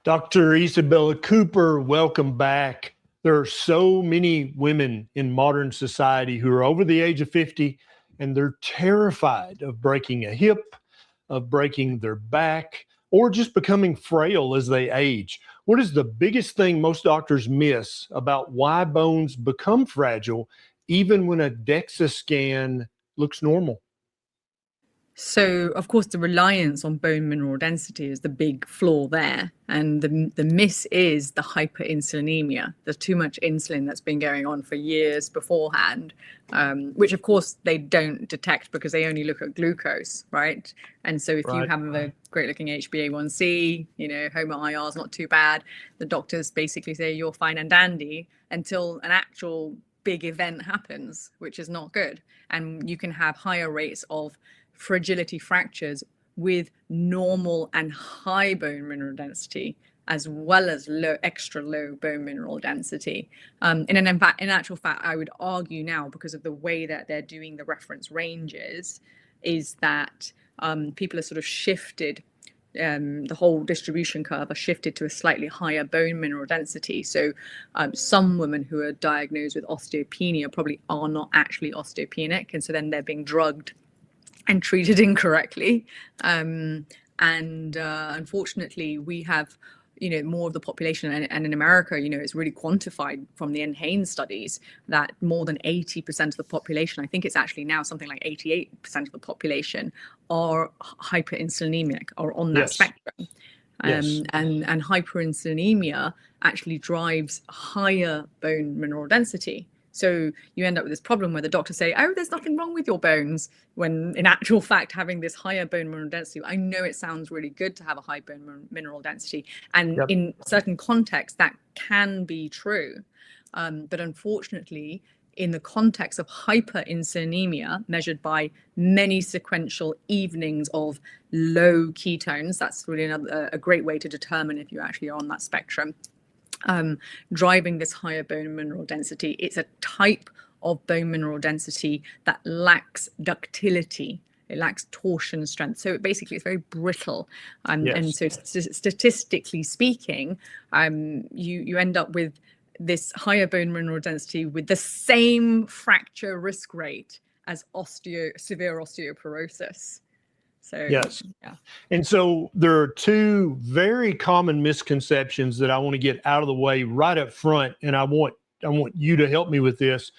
Dr. Isabella Cooper, welcome back. There are so many women in modern society who are over the age of 50 and they're terrified of breaking a hip, of breaking their back, or just becoming frail as they age. What is the biggest thing most doctors miss about why bones become fragile even when a DEXA scan looks normal? So, of course, the reliance on bone mineral density is the big flaw there. And the miss is the hyperinsulinemia. There's too much insulin that's been going on for years beforehand, which, of course, they don't detect because they only look at glucose, right? And so if you have a great looking HbA1c, HOMA IR is not too bad, the doctors basically say you're fine and dandy until an actual big event happens, which is not good. And you can have higher rates of fragility fractures with normal and high bone mineral density, as well as extra low bone mineral density. In actual fact, I would argue now, because of the way that they're doing the reference ranges, is that people have sort of shifted, the whole distribution curve has shifted to a slightly higher bone mineral density. So some women who are diagnosed with osteopenia probably are not actually osteopenic, and so then they're being drugged and treated incorrectly. Unfortunately, we have, more of the population, and in America, it's really quantified from the NHANES studies that more than 80% of the population, I think it's actually now something like 88% of the population, are hyperinsulinemic or on that spectrum. And hyperinsulinemia actually drives higher bone mineral density. So you end up with this problem where the doctors say, oh, there's nothing wrong with your bones, when in actual fact, having this higher bone mineral density, I know it sounds really good to have a high bone mineral density. And in certain contexts, that can be true. But unfortunately, in the context of hyperinsulinemia, measured by many sequential evenings of low ketones, that's really a great way to determine if you actually are on that spectrum. Driving this higher bone mineral density. It's a type of bone mineral density that lacks ductility. It lacks torsion strength. So basically, it's very brittle. And so statistically speaking, you end up with this higher bone mineral density with the same fracture risk rate as severe osteoporosis. So, And so there are two very common misconceptions that I want to get out of the way right up front, and I want you to help me with this.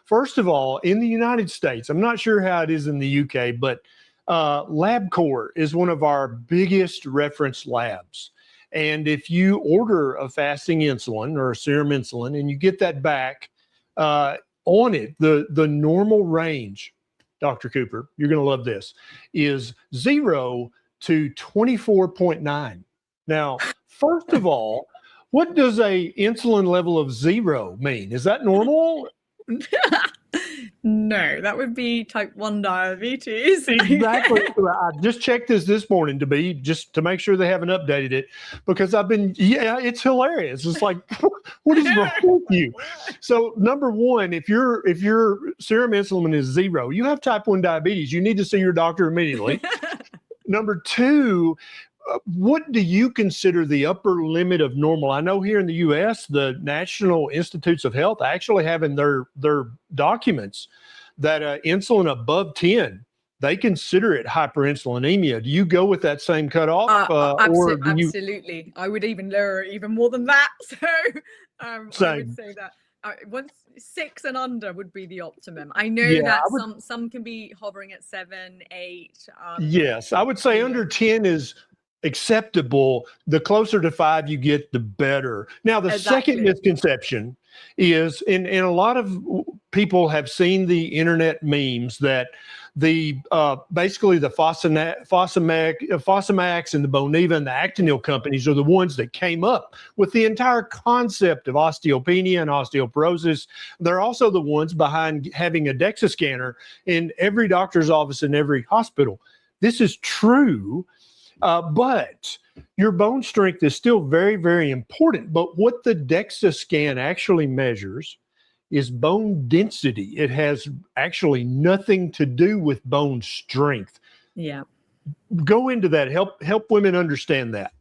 First of all, in the United States, I'm not sure how it is in the UK, but LabCorp is one of our biggest reference labs. And if you order a fasting insulin or a serum insulin and you get that back, on it, the normal range, Dr. Cooper, you're going to love this, is 0 to 24.9. Now, first of all, what does a insulin level of 0 mean? Is that normal? No, that would be type 1 diabetes. Exactly. I just checked this morning just to make sure they haven't updated it, because it's hilarious. It's like, what is wrong with you? So number one, if your serum insulin is 0, you have type 1 diabetes. You need to see your doctor immediately. Number two, what do you consider the upper limit of normal? I know here in the U.S., the National Institutes of Health actually have in their documents that insulin above 10, they consider it hyperinsulinemia. Do you go with that same cutoff? Absolutely. I would even lower it even more than that. So I would say that once 6 and under would be the optimum. I know that some can be hovering at 7, 8. Yes, I would say under 10 is acceptable. The closer to 5 you get, the better. Now, the second misconception is, and a lot of people have seen the internet memes that basically the Fosamax and the Boniva and the Actonil companies are the ones that came up with the entire concept of osteopenia and osteoporosis. They're also the ones behind having a DEXA scanner in every doctor's office in every hospital. This is true. But your bone strength is still very, very important. But what the DEXA scan actually measures is bone density. It has actually nothing to do with bone strength. Yeah. Go into that. Help women understand that.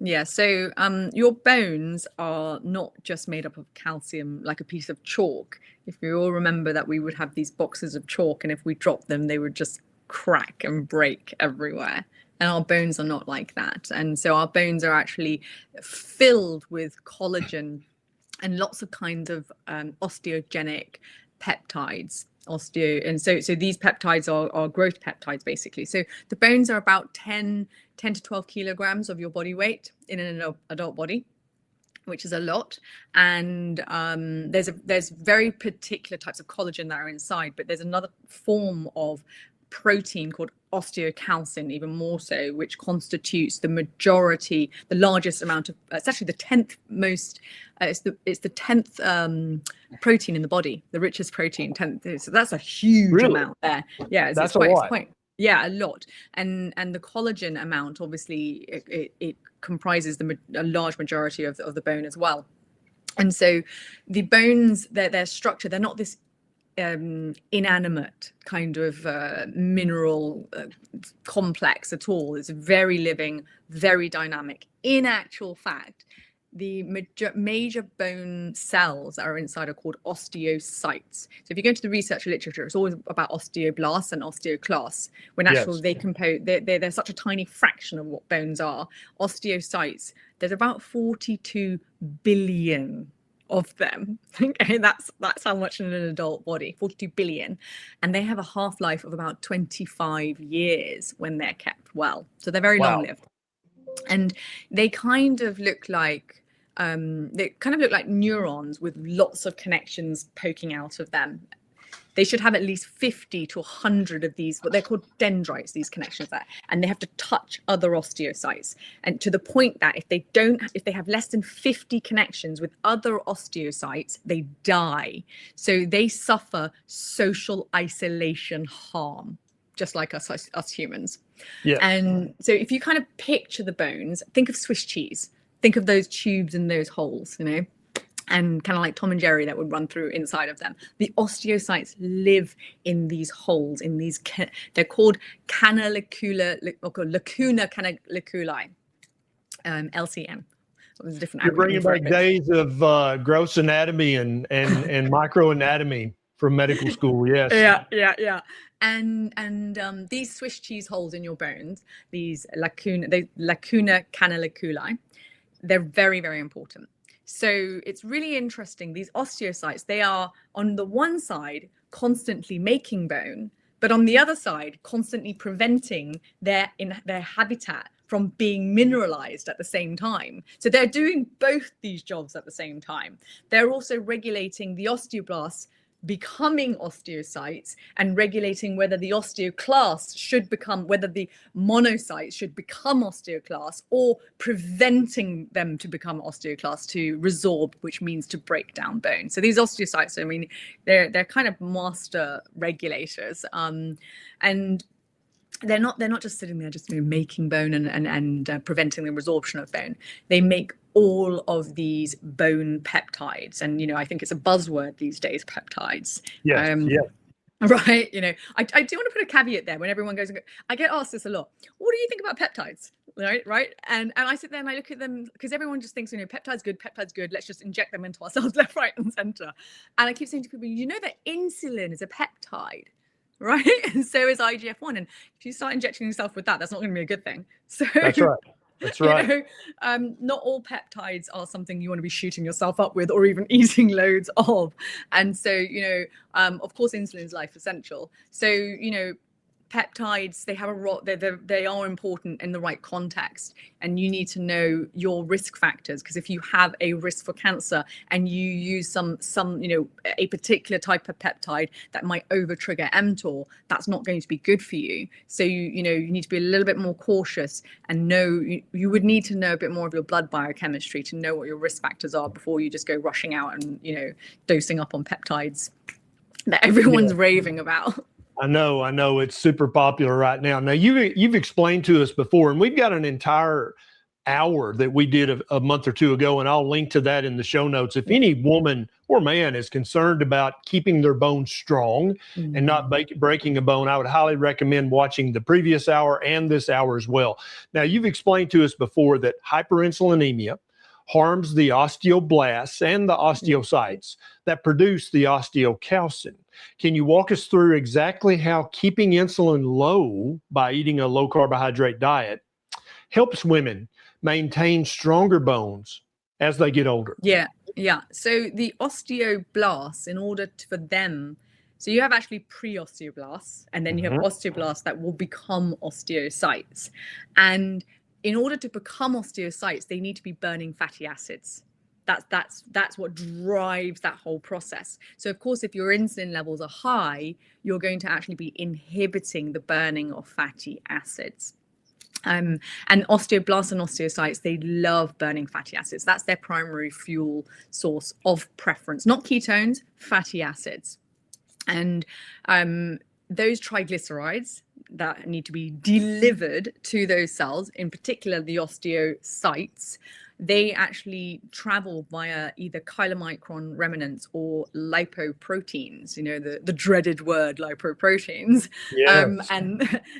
Yeah, so your bones are not just made up of calcium like a piece of chalk. If you all remember that we would have these boxes of chalk, and if we dropped them, they would just crack and break everywhere. And our bones are not like that. And so our bones are actually filled with collagen and lots of kinds of osteogenic peptides. And so these peptides are growth peptides, basically. So the bones are about 10 to 12 kilograms of your body weight in an adult body, which is a lot. And there's very particular types of collagen that are inside, but there's another form of protein called osteocalcin, even more so, which constitutes the largest amount of, it's actually the 10th most, it's the 10th protein in the body, the richest protein, 10th. So that's a huge amount there. Yeah, that's a lot. Yeah, a lot. And the collagen amount, obviously, it comprises a large majority of the bone as well. And so the bones, their structure, they're not this inanimate kind of mineral complex at all. It's very living, very dynamic. In actual fact, the major bone cells that are inside are called osteocytes. So if you go into the research literature, it's always about osteoblasts and osteoclasts. When actually they're such a tiny fraction of what bones are. Osteocytes, there's about 42 billion of them. Okay, that's how much in an adult body, 42 billion. And they have a half-life of about 25 years when they're kept well. So they're very long-lived. And they kind of look like neurons with lots of connections poking out of them. They should have at least 50 to 100 of these, but they're called dendrites, these connections there, and they have to touch other osteocytes. And to the point that if they have less than 50 connections with other osteocytes, they die. So they suffer social isolation harm, just like us humans. Yeah. And so if you kind of picture the bones, think of Swiss cheese, think of those tubes and those holes, and kind of like Tom and Jerry that would run through inside of them. The osteocytes live in these holes, they're called lacuna canaliculi, LCM. So there's different. You're bringing back days of gross anatomy and microanatomy from medical school. Yes. Yeah. And these Swiss cheese holes in your bones, these lacuna canaliculi, they're very, very important. So it's really interesting. These osteocytes, they are on the one side constantly making bone, but on the other side constantly preventing their habitat from being mineralized at the same time. So they're doing both these jobs at the same time. They're also regulating the osteoblasts becoming osteocytes and regulating whether the osteoclasts should become, whether the monocytes should become osteoclasts, or preventing them to become osteoclasts to resorb, which means to break down bone. So these osteocytes, I mean, they're kind of master regulators, and they're not just sitting there just making bone and preventing the resorption of bone. They make all of these bone peptides, and I think it's a buzzword these days, peptides. Yeah. Right. I do want to put a caveat there. When everyone goes, I get asked this a lot. What do you think about peptides? Right. And I sit there and I look at them, because everyone just thinks, peptides good. Let's just inject them into ourselves left, right, and center. And I keep saying to people, that insulin is a peptide. Right. And so is IGF-1. And if you start injecting yourself with that, that's not going to be a good thing. So that's right. That's right. Not all peptides are something you want to be shooting yourself up with or even eating loads of. And so, of course, insulin is life essential. So, peptides, they have a role, they are important in the right context, and you need to know your risk factors, because if you have a risk for cancer and you use some a particular type of peptide that might over trigger mTOR, that's not going to be good for you. So you need to be a little bit more cautious and know you would need to know a bit more of your blood biochemistry to know what your risk factors are before you just go rushing out and dosing up on peptides that everyone's raving about. I know it's super popular right now. Now you've explained to us before, and we've got an entire hour that we did a month or two ago, and I'll link to that in the show notes. If any woman or man is concerned about keeping their bones strong and not breaking a bone, I would highly recommend watching the previous hour and this hour as well. Now, you've explained to us before that hyperinsulinemia harms the osteoblasts and the osteocytes that produce the osteocalcin. Can you walk us through exactly how keeping insulin low by eating a low carbohydrate diet helps women maintain stronger bones as they get older? Yeah. So the osteoblasts, in order for them, so you have actually pre-osteoblasts, and then you have osteoblasts that will become osteocytes. And in order to become osteocytes, they need to be burning fatty acids. That's what drives that whole process. So of course, if your insulin levels are high, you're going to actually be inhibiting the burning of fatty acids. And osteoblasts and osteocytes, they love burning fatty acids. That's their primary fuel source of preference, not ketones, fatty acids. And those triglycerides that need to be delivered to those cells, in particular the osteocytes, they actually travel via either chylomicron remnants or lipoproteins, the dreaded word lipoproteins. Yes.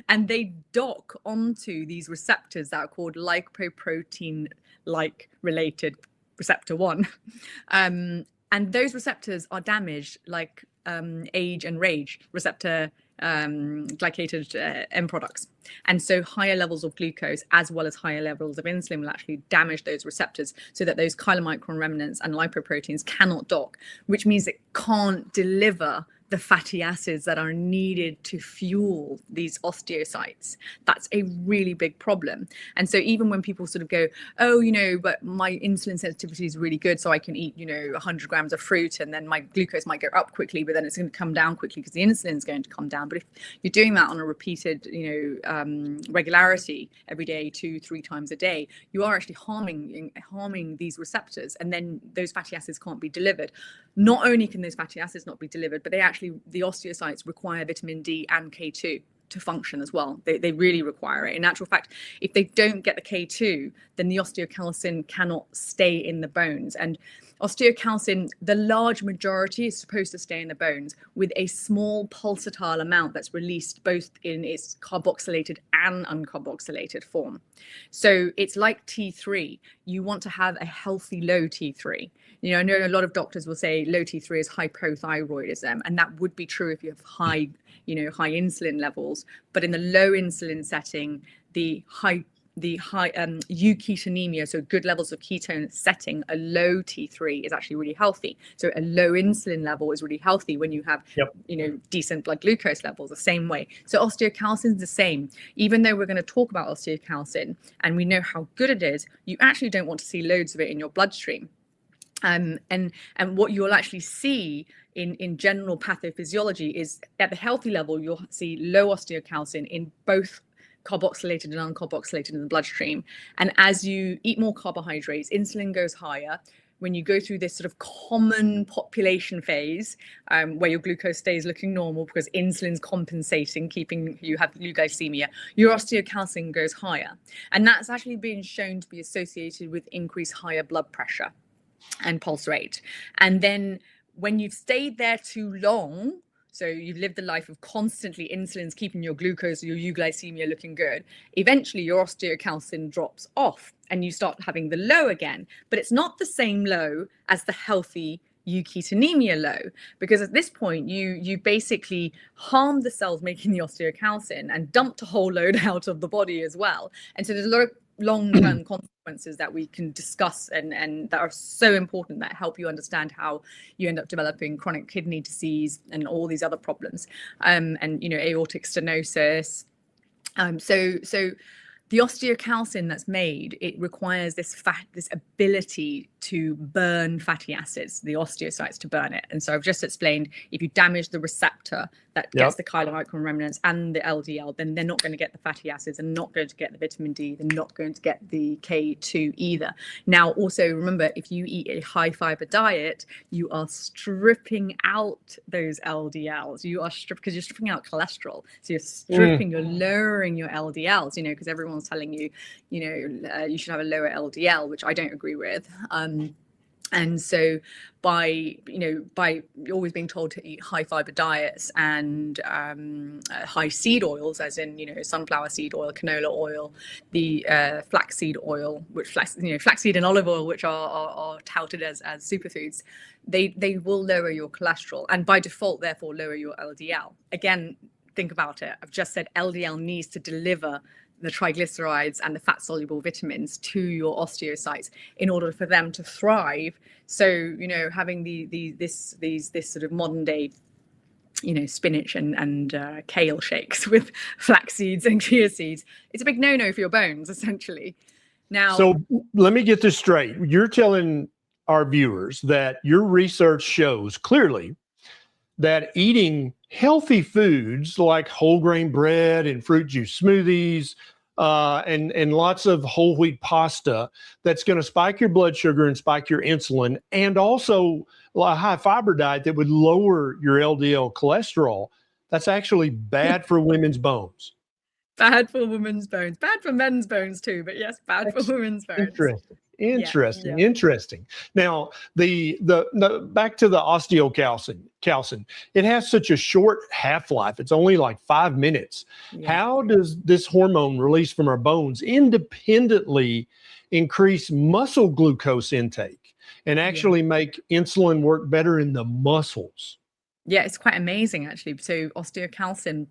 And they dock onto these receptors that are called lipoprotein-like related receptor 1. And those receptors are damaged like age and rage receptor glycated end products. And so higher levels of glucose as well as higher levels of insulin will actually damage those receptors so that those chylomicron remnants and lipoproteins cannot dock, which means it can't deliver the fatty acids that are needed to fuel these osteocytes. That's a really big problem. And so even when people sort of go, oh, but my insulin sensitivity is really good, so I can eat, 100 grams of fruit, and then my glucose might go up quickly, but then it's going to come down quickly because the insulin is going to come down. But if you're doing that on a repeated, regularity every day, 2-3 times a day, you are actually harming these receptors, and then those fatty acids can't be delivered. Not only can those fatty acids not be delivered, but the osteocytes require vitamin D and K2 to function as well. They really require it. In actual fact, if they don't get the K2, then the osteocalcin cannot stay in the bones. And osteocalcin, the large majority is supposed to stay in the bones, with a small pulsatile amount that's released both in its carboxylated and uncarboxylated form. So it's like T3. You want to have a healthy low T3. I know a lot of doctors will say low T3 is hypothyroidism, and that would be true if you have high insulin levels. But in the low insulin setting, the high euketonemia, so good levels of ketone setting, a low T3 is actually really healthy. So a low insulin level is really healthy when you have, decent blood glucose levels, the same way. So osteocalcin is the same. Even though we're going to talk about osteocalcin and we know how good it is, you actually don't want to see loads of it in your bloodstream. And what you'll actually see in general pathophysiology is at the healthy level, you'll see low osteocalcin in both carboxylated and uncarboxylated in the bloodstream. And as you eat more carbohydrates, insulin goes higher. When you go through this sort of common population phase, where your glucose stays looking normal because insulin's compensating, keeping you have euglycemia, your osteocalcin goes higher. And that's actually been shown to be associated with increased higher blood pressure and pulse rate. And then when you've stayed there too long, so you've lived the life of constantly insulin's keeping your glucose or your euglycemia looking good, eventually your osteocalcin drops off and you start having the low again. But it's not the same low as the healthy euketonemia low, because at this point you basically harmed the cells making the osteocalcin and dumped a whole load out of the body as well. And so there's a lot of long-term consequences that we can discuss and that are so important, that help you understand how you end up developing chronic kidney disease and all these other problems, and aortic stenosis. So the osteocalcin that's made, it requires this ability to burn fatty acids, the osteocytes to burn it. And so I've just explained, if you damage the receptor, that gets the chylomicron remnants and the LDL, then they're not going to get the fatty acids and not going to get the vitamin D. They're not going to get the K2 either. Now, also remember, if you eat a high fiber diet, you are stripping out those LDLs. You are because you're stripping out cholesterol. So you're stripping, you're lowering your LDLs, you know, because everyone's telling you, you know, you should have a lower LDL, which I don't agree with. And so by always being told to eat high fiber diets and high seed oils, as in, you know, sunflower seed oil, canola oil, the flaxseed oil, which flaxseed and olive oil, which are touted as superfoods, they will lower your cholesterol and by default, therefore, lower your LDL. Again, think about it. I've just said LDL needs to deliver the triglycerides and the fat soluble vitamins to your osteocytes in order for them to thrive. So, you know, having this sort of modern day, you know, spinach and kale shakes with flax seeds and chia seeds, it's a big no-no for your bones, essentially. Now, so let me get this straight. You're telling our viewers that your research shows clearly that eating healthy foods like whole grain bread and fruit juice smoothies and lots of whole wheat pasta, that's going to spike your blood sugar and spike your insulin, and also a high fiber diet that would lower your LDL cholesterol, that's actually bad for women's bones. Bad for women's bones, bad for men's bones too, but yes, bad for women's bones. Interesting. Now, the back to the osteocalcin. It has such a short half-life. It's only like 5 minutes. Yeah. How does this hormone released from our bones independently increase muscle glucose intake and actually make insulin work better in the muscles? Yeah, it's quite amazing, actually. So osteocalcin,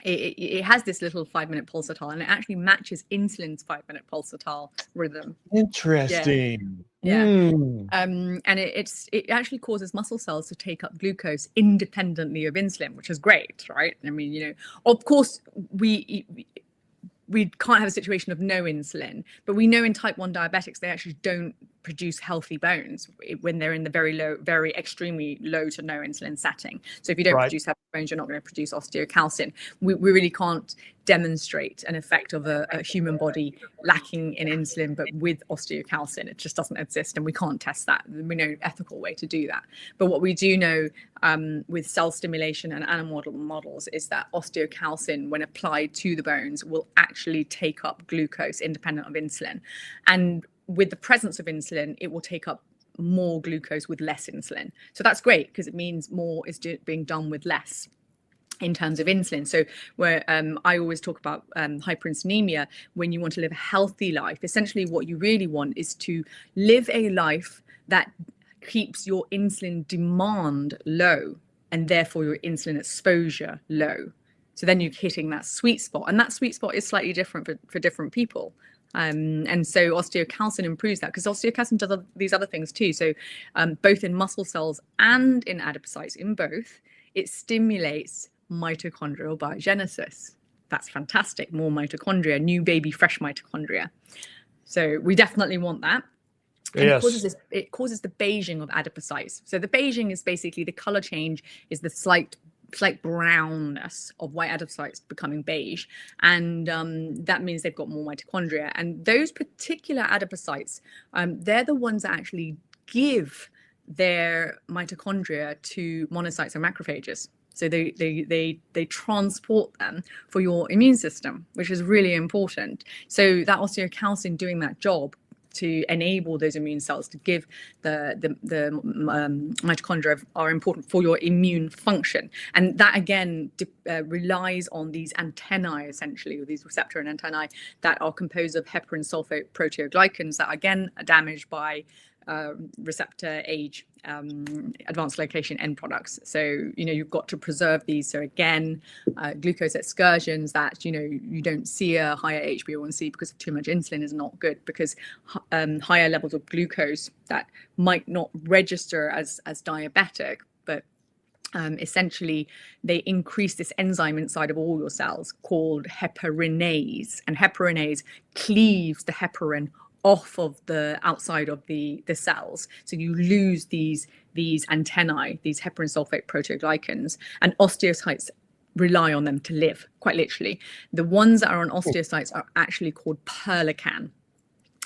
it has this little 5-minute pulsatile, and it actually matches insulin's 5-minute pulsatile rhythm. Interesting. Yeah. And it actually causes muscle cells to take up glucose independently of insulin, which is great, right? I mean, you know, of course we can't have a situation of no insulin, but we know in type 1 diabetics, they actually don't produce healthy bones when they're in the very extremely low to no insulin setting. So if you don't produce healthy bones, you're not going to produce osteocalcin. We really can't demonstrate an effect of a human body lacking in insulin, but with osteocalcin. It just doesn't exist, and we can't test that. We know an ethical way to do that. But what we do know with cell stimulation and animal models is that osteocalcin, when applied to the bones, will actually take up glucose independent of insulin. And with the presence of insulin, it will take up more glucose with less insulin. So that's great, because it means more is being done with less in terms of insulin. So where I always talk about hyperinsulinemia, when you want to live a healthy life, essentially what you really want is to live a life that keeps your insulin demand low and therefore your insulin exposure low. So then you're hitting that sweet spot, and that sweet spot is slightly different for different people. And so osteocalcin improves that, because osteocalcin does these other things too. So both in muscle cells and in adipocytes, in both, it stimulates mitochondrial biogenesis. That's fantastic. More mitochondria, new baby, fresh mitochondria. So we definitely want that. And yes. It causes the beiging of adipocytes. So the beiging is basically the color change is the slight brownness of white adipocytes becoming beige, and that means they've got more mitochondria. And those particular adipocytes, they're the ones that actually give their mitochondria to monocytes and macrophages. So they transport them for your immune system, which is really important. So that osteocalcin doing that job to enable those immune cells to give the mitochondria are important for your immune function. And that again relies on these antennae, essentially, or these receptor and antennae that are composed of heparin sulfate proteoglycans that again are damaged by receptor age, advanced glycation end products. So, you know, you've got to preserve these. So again, glucose excursions that, you know, you don't see a higher HbA1c because of too much insulin is not good, because higher levels of glucose that might not register as diabetic, but essentially they increase this enzyme inside of all your cells called heparinase, and heparinase cleaves the heparin off of the outside of the cells. So you lose these antennae, these heparin sulfate proteoglycans, and osteocytes rely on them to live, quite literally. The ones that are on osteocytes are actually called perlecan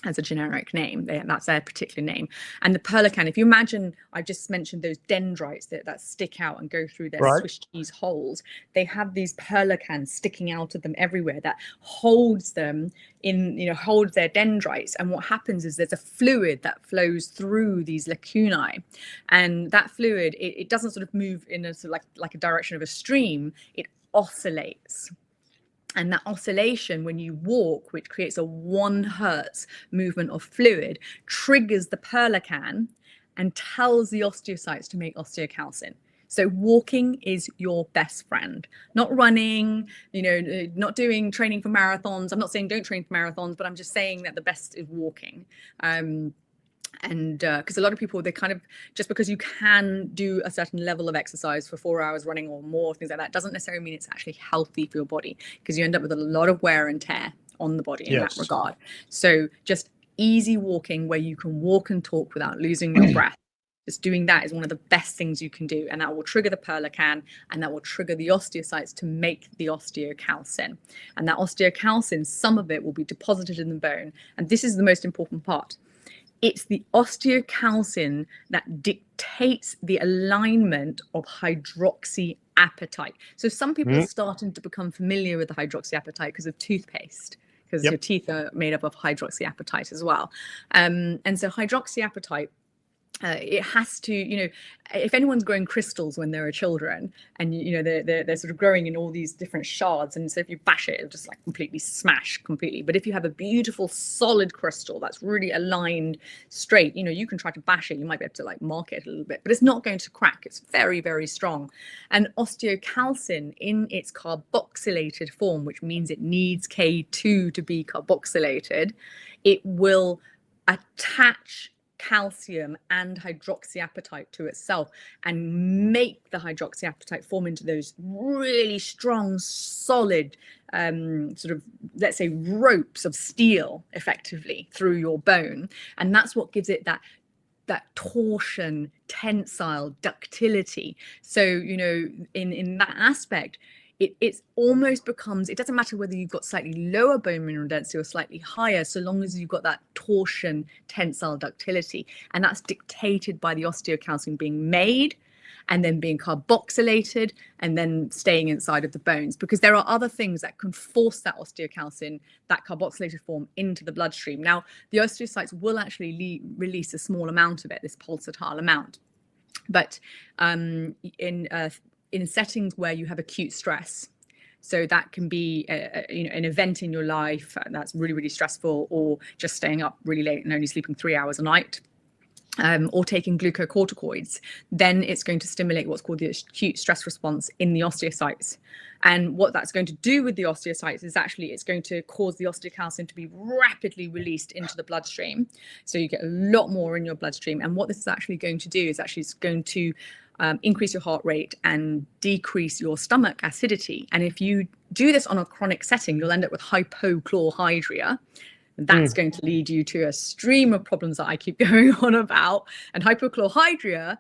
as a generic name. That's their particular name. And the perlecan, if you imagine, I just mentioned those dendrites that stick out and go through their Swiss cheese holes. They have these perlecans sticking out of them everywhere that holds them in, holds their dendrites. And what happens is there's a fluid that flows through these lacunae. And that fluid, it doesn't sort of move in a sort of like a direction of a stream. It oscillates. And that oscillation, when you walk, which creates a 1 hertz movement of fluid, triggers the perlecan and tells the osteocytes to make osteocalcin. So walking is your best friend. Not running, not doing training for marathons. I'm not saying don't train for marathons, but I'm just saying that the best is walking. And because a lot of people, they kind of, just because you can do a certain level of exercise for 4 hours running or more, things like that, doesn't necessarily mean it's actually healthy for your body, because you end up with a lot of wear and tear on the body in that regard. So just easy walking where you can walk and talk without losing your breath. Just doing that is one of the best things you can do, and that will trigger the perlecan, and that will trigger the osteocytes to make the osteocalcin. And that osteocalcin, some of it will be deposited in the bone, and this is the most important part. It's the osteocalcin that dictates the alignment of hydroxyapatite. So some people are starting to become familiar with the hydroxyapatite because of toothpaste, because your teeth are made up of hydroxyapatite as well. And so hydroxyapatite, it has to, if anyone's growing crystals when they're children, and they're sort of growing in all these different shards, and so if you bash it, it'll just like completely smash completely. But if you have a beautiful solid crystal that's really aligned straight, you can try to bash it, you might be able to like mark it a little bit, but it's not going to crack. It's very, very strong. And osteocalcin in its carboxylated form, which means it needs K2 to be carboxylated, it will attach calcium and hydroxyapatite to itself and make the hydroxyapatite form into those really strong, solid sort of, let's say, ropes of steel effectively through your bone. And that's what gives it that torsion, tensile, ductility. So, in that aspect, it almost becomes, it doesn't matter whether you've got slightly lower bone mineral density or slightly higher, so long as you've got that torsion, tensile, ductility. And that's dictated by the osteocalcin being made and then being carboxylated and then staying inside of the bones, because there are other things that can force that osteocalcin, that carboxylated form, into the bloodstream. Now, the osteocytes will actually release a small amount of it, this pulsatile amount. But in settings where you have acute stress, so that can be an event in your life that's really, really stressful, or just staying up really late and only sleeping 3 hours a night, or taking glucocorticoids, then it's going to stimulate what's called the acute stress response in the osteocytes. And what that's going to do with the osteocytes is actually it's going to cause the osteocalcin to be rapidly released into the bloodstream. So you get a lot more in your bloodstream. And what this is actually going to do is actually it's going to increase your heart rate and decrease your stomach acidity. And if you do this on a chronic setting, you'll end up with hypochlorhydria. That's going to lead you to a stream of problems that I keep going on about. And hypochlorhydria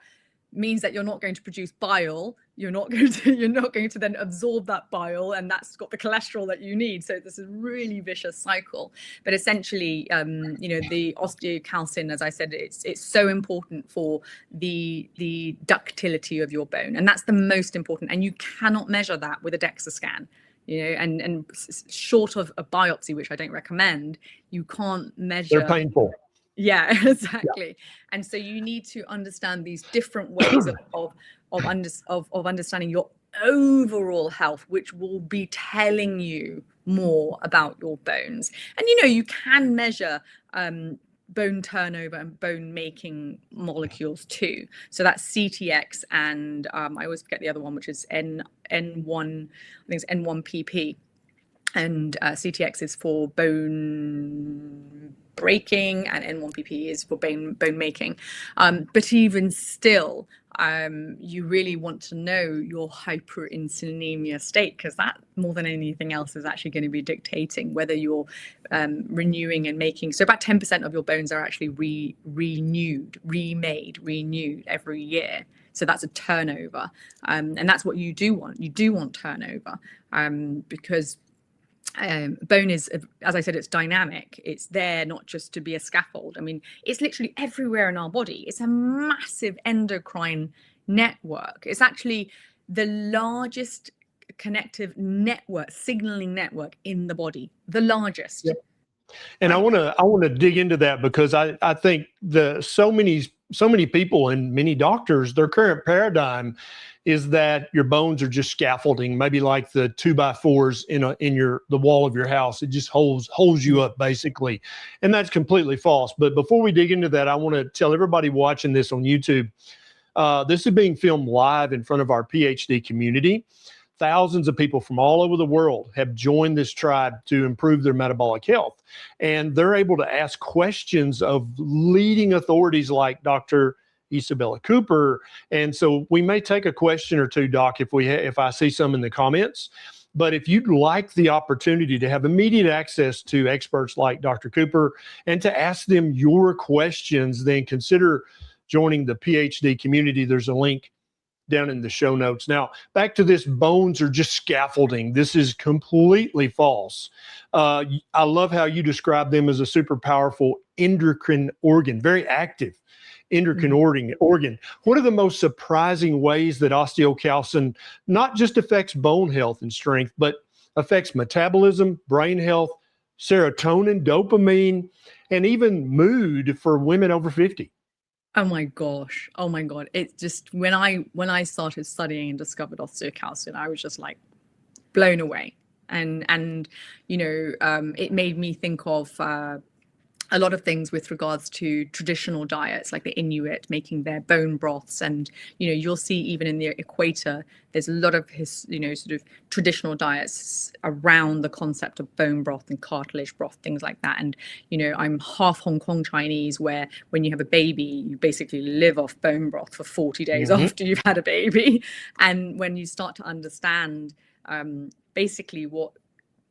means that you're not going to produce bile. You're not going to then absorb that bile, and that's got the cholesterol that you need. So this is a really vicious cycle. But essentially, the osteocalcin, as I said, it's so important for the ductility of your bone, and that's the most important. And you cannot measure that with a DEXA scan. And short of a biopsy, which I don't recommend, you can't measure. They're painful. Yeah, exactly. Yeah. And so you need to understand these different ways of understanding your overall health, which will be telling you more about your bones. And you can measure bone turnover and bone making molecules too. So that's CTX and I always forget the other one, which is N1, I think it's N1PP. And CTX is for bone breaking, and N1PP is for bone making. But even still, you really want to know your hyperinsulinemia state, because that, more than anything else, is actually going to be dictating whether you're renewing and making. So about 10% of your bones are actually renewed every year. So that's a turnover, and that's what you do want. You do want turnover, because bone is, as I said, it's dynamic. It's there not just to be a scaffold. I mean, it's literally everywhere in our body. It's a massive endocrine network. It's actually the largest connective network, signaling network in the body, the largest. Yep. And I want to dig into that, because I think so many people and many doctors, their current paradigm is that your bones are just scaffolding, maybe like the 2x4s in the wall of your house. It just holds you up, basically. And that's completely false. But before we dig into that, I want to tell everybody watching this on YouTube, this is being filmed live in front of our PhD community. Thousands of people from all over the world have joined this tribe to improve their metabolic health. And they're able to ask questions of leading authorities like Dr. Isabella Cooper. And so we may take a question or two, Doc, if I see some in the comments. But if you'd like the opportunity to have immediate access to experts like Dr. Cooper and to ask them your questions, then consider joining the PhD community. There's a link down in the show notes. Now, back to this, bones are just scaffolding. This is completely false. I love how you describe them as a super powerful endocrine organ, very active endocrine organ. What are the most surprising ways that osteocalcin not just affects bone health and strength, but affects metabolism, brain health, serotonin, dopamine, and even mood for women over 50? Oh my gosh. Oh my God. It's just, when I started studying and discovered osteocalcin, I was just like blown away. And it made me think of a lot of things with regards to traditional diets, like the Inuit making their bone broths. And, you'll see even in the equator, there's a lot of sort of traditional diets around the concept of bone broth and cartilage broth, things like that. And, I'm half Hong Kong Chinese, where when you have a baby, you basically live off bone broth for 40 days after you've had a baby. And when you start to understand basically what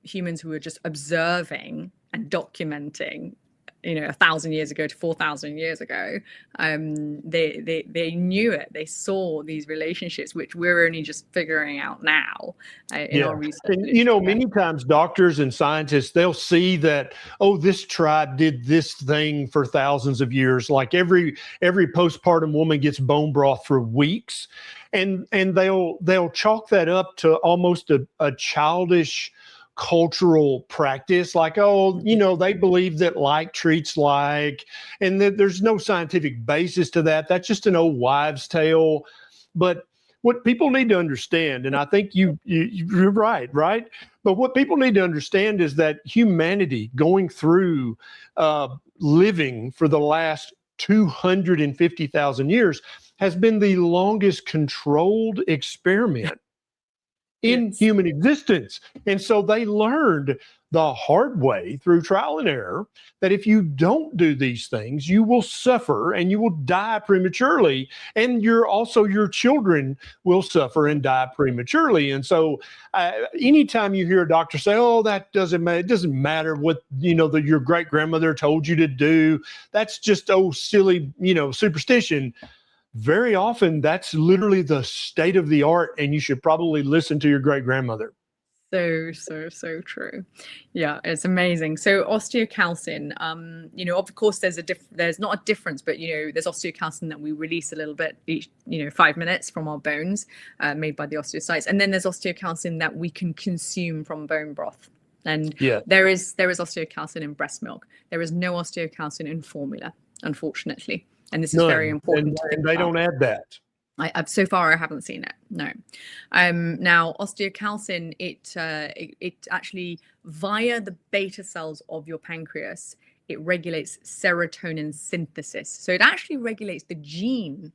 humans who are just observing and documenting 1,000 years ago to 4,000 years ago, they knew it. They saw these relationships, which we're only just figuring out now in our research. And, many times doctors and scientists, they'll see that, this tribe did this thing for thousands of years. Like every postpartum woman gets bone broth for weeks, and they'll chalk that up to almost a childish cultural practice, like, they believe that like treats like, and that there's no scientific basis to that. That's just an old wives' tale. But what people need to understand, and I think you're right? But what people need to understand is that humanity, going through living for the last 250,000 years, has been the longest controlled experiment in human existence. And so they learned the hard way through trial and error that if you don't do these things, you will suffer and you will die prematurely. And your children will suffer and die prematurely. And so anytime you hear a doctor say, that doesn't matter, it doesn't matter what, your great grandmother told you to do, that's just, silly, superstition. Very often that's literally the state of the art, and you should probably listen to your great grandmother. So true. Yeah, it's amazing. So osteocalcin, of course there's not a difference, but there's osteocalcin that we release a little bit each 5 minutes from our bones, made by the osteocytes, and then there's osteocalcin that we can consume from bone broth. And there is osteocalcin in breast milk. There is no osteocalcin in formula, unfortunately. And this is very important. And they don't add that. So far, I haven't seen it. No. Now, osteocalcin, it actually, via the beta cells of your pancreas, it regulates serotonin synthesis. So it actually regulates the gene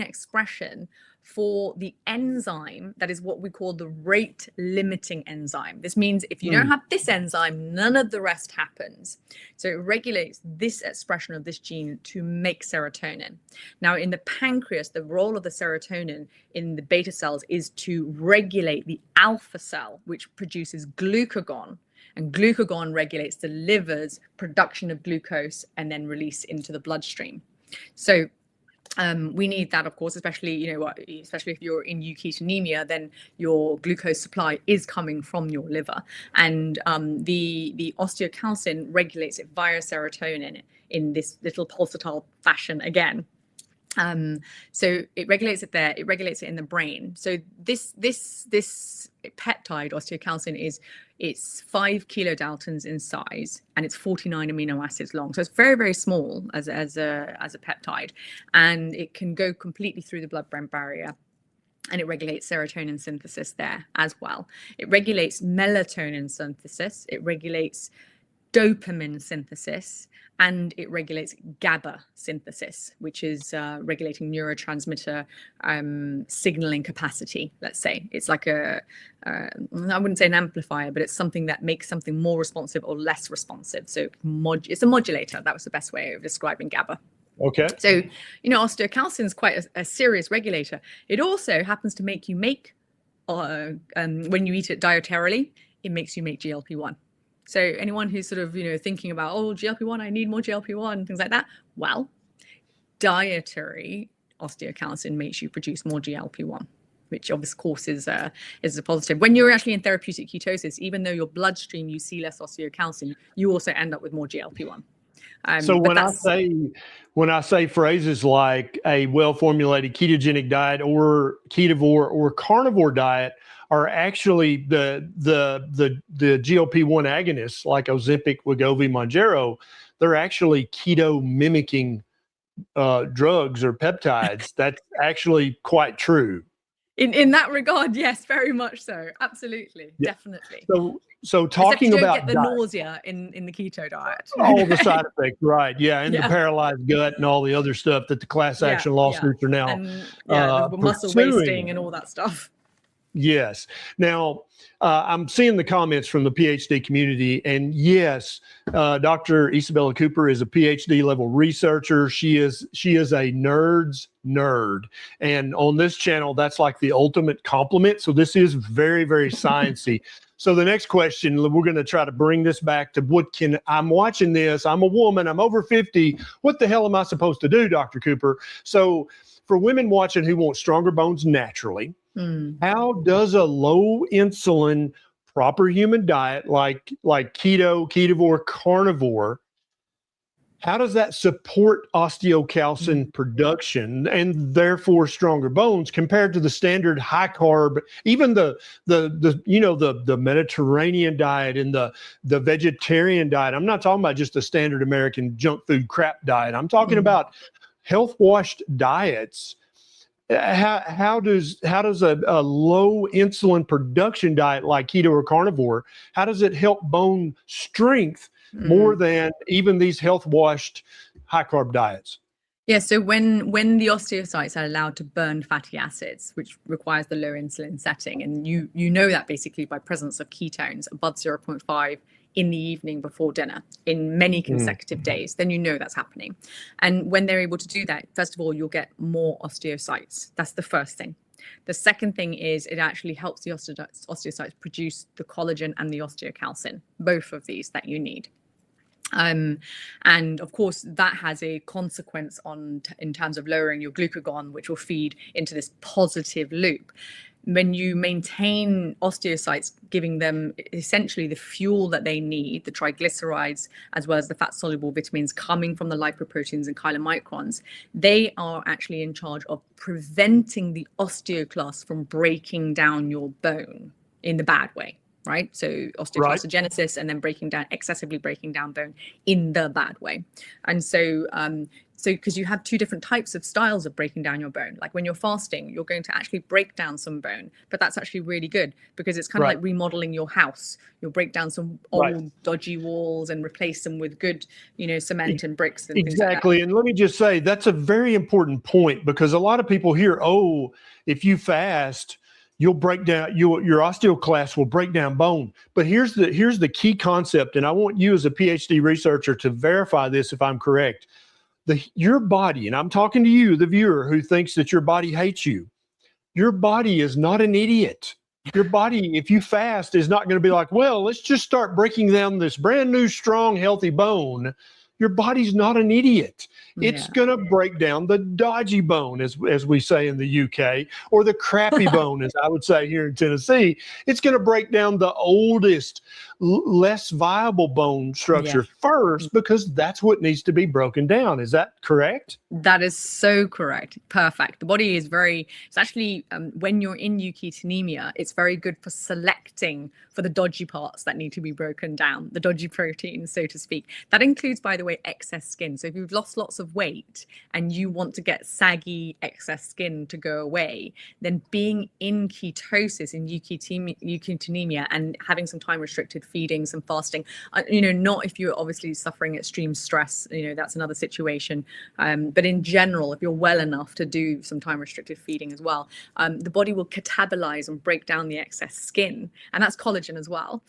expression for the enzyme that is what we call the rate limiting enzyme. This means if you don't have this enzyme, none of the rest happens. So it regulates this expression of this gene to make serotonin. Now in the pancreas, the role of the serotonin in the beta cells is to regulate the alpha cell, which produces glucagon. And glucagon regulates the liver's production of glucose and then release into the bloodstream. So we need that, of course, especially, especially if you're in euketonemia, then your glucose supply is coming from your liver. And the osteocalcin regulates it via serotonin in this little pulsatile fashion again. So it regulates it there, it regulates it in the brain. So this peptide, osteocalcin, it's 5 kilodaltons in size, and it's 49 amino acids long. So it's very, very small as a peptide, and it can go completely through the blood-brain barrier. And it regulates serotonin synthesis there as well. It regulates melatonin synthesis. It regulates dopamine synthesis, and it regulates GABA synthesis, which is regulating neurotransmitter signaling capacity, let's say. It's like I wouldn't say an amplifier, but it's something that makes something more responsive or less responsive. So it's a modulator. That was the best way of describing GABA. Okay. So, osteocalcin is quite a serious regulator. It also happens to make you when you eat it dietarily, it makes you make GLP-1. So anyone who's sort of, thinking about, GLP-1, I need more GLP-1, things like that. Well, dietary osteocalcin makes you produce more GLP-1, which of course is a positive. When you're actually in therapeutic ketosis, even though your bloodstream, you see less osteocalcin, you also end up with more GLP-1. So when I say phrases like a well-formulated ketogenic diet or ketovore or carnivore diet are actually the GLP-1 agonists like Ozempic, Wegovy, Mounjaro, they're actually keto mimicking drugs or peptides. That's actually quite true. In that regard, yes, very much so. Absolutely, yeah. Definitely. So talking about the nausea in the keto diet, all the side effects, right? Yeah, and the paralyzed gut and all the other stuff that the class action lawsuits are now and, the muscle wasting and all that stuff. Yes. Now, I'm seeing the comments from the PhD community, and yes, Dr. Isabella Cooper is a PhD level researcher. She is a nerd's nerd, and on this channel, that's like the ultimate compliment. So this is very, very sciencey. So the next question, we're going to try to bring this back to I'm watching this. I'm a woman. I'm over 50. What the hell am I supposed to do, Dr. Cooper? So for women watching who want stronger bones naturally, how does a low insulin, proper human diet like keto, ketovore, carnivore, how does that support osteocalcin production and therefore stronger bones compared to the standard high carb, even the Mediterranean diet and the vegetarian diet? I'm not talking about just the standard American junk food crap diet. I'm talking about health washed diets. How does a low insulin production diet like keto or carnivore, how does it help bone strength more than even these health washed high carb diets? Yeah, so when the osteocytes are allowed to burn fatty acids, which requires the low insulin setting, and you know that basically by presence of ketones above 0.5 in the evening before dinner in many consecutive days, then you know that's happening. And when they're able to do that, first of all, you'll get more osteocytes. That's the first thing. The second thing is it actually helps the osteocytes produce the collagen and the osteocalcin, both of these that you need. And of course, that has a consequence in terms of lowering your glucagon, which will feed into this positive loop. When you maintain osteocytes, giving them essentially the fuel that they need, the triglycerides, as well as the fat-soluble vitamins coming from the lipoproteins and chylomicrons, they are actually in charge of preventing the osteoclast from breaking down your bone in the bad way. right? So osteocalcinogenesis, and then excessively breaking down bone in the bad way. And so because you have two different types of styles of breaking down your bone. Like when you're fasting, you're going to actually break down some bone, but that's actually really good because it's kind of like remodeling your house. You'll break down some old dodgy walls and replace them with good, cement and bricks and things like that. And let me just say, that's a very important point, because a lot of people hear, oh, if you fast, you'll break down, your osteoclasts will break down bone. But here's the key concept, and I want you as a PhD researcher to verify this if I'm correct. Your body, and I'm talking to you, the viewer, who thinks that your body hates you. Your body is not an idiot. Your body, if you fast, is not going to be like, well, let's just start breaking down this brand new, strong, healthy bone. Your body's not an idiot. It's going to break down the dodgy bone, as we say in the UK, or the crappy bone, as I would say here in Tennessee. It's going to break down the oldest, less viable bone structure first, because that's what needs to be broken down. Is that correct? That is so correct. Perfect. The body is it's actually, when you're in euketonemia, it's very good for selecting for the dodgy parts that need to be broken down, the dodgy proteins, so to speak. That includes, by the way, excess skin. So if you've lost lots of weight and you want to get saggy excess skin to go away, then being in ketosis, in euketonemia, and having some time restricted feeding, some fasting, not if you're obviously suffering extreme stress, that's another situation. But in general, if you're well enough to do some time restricted feeding as well, the body will catabolize and break down the excess skin, and that's collagen as well.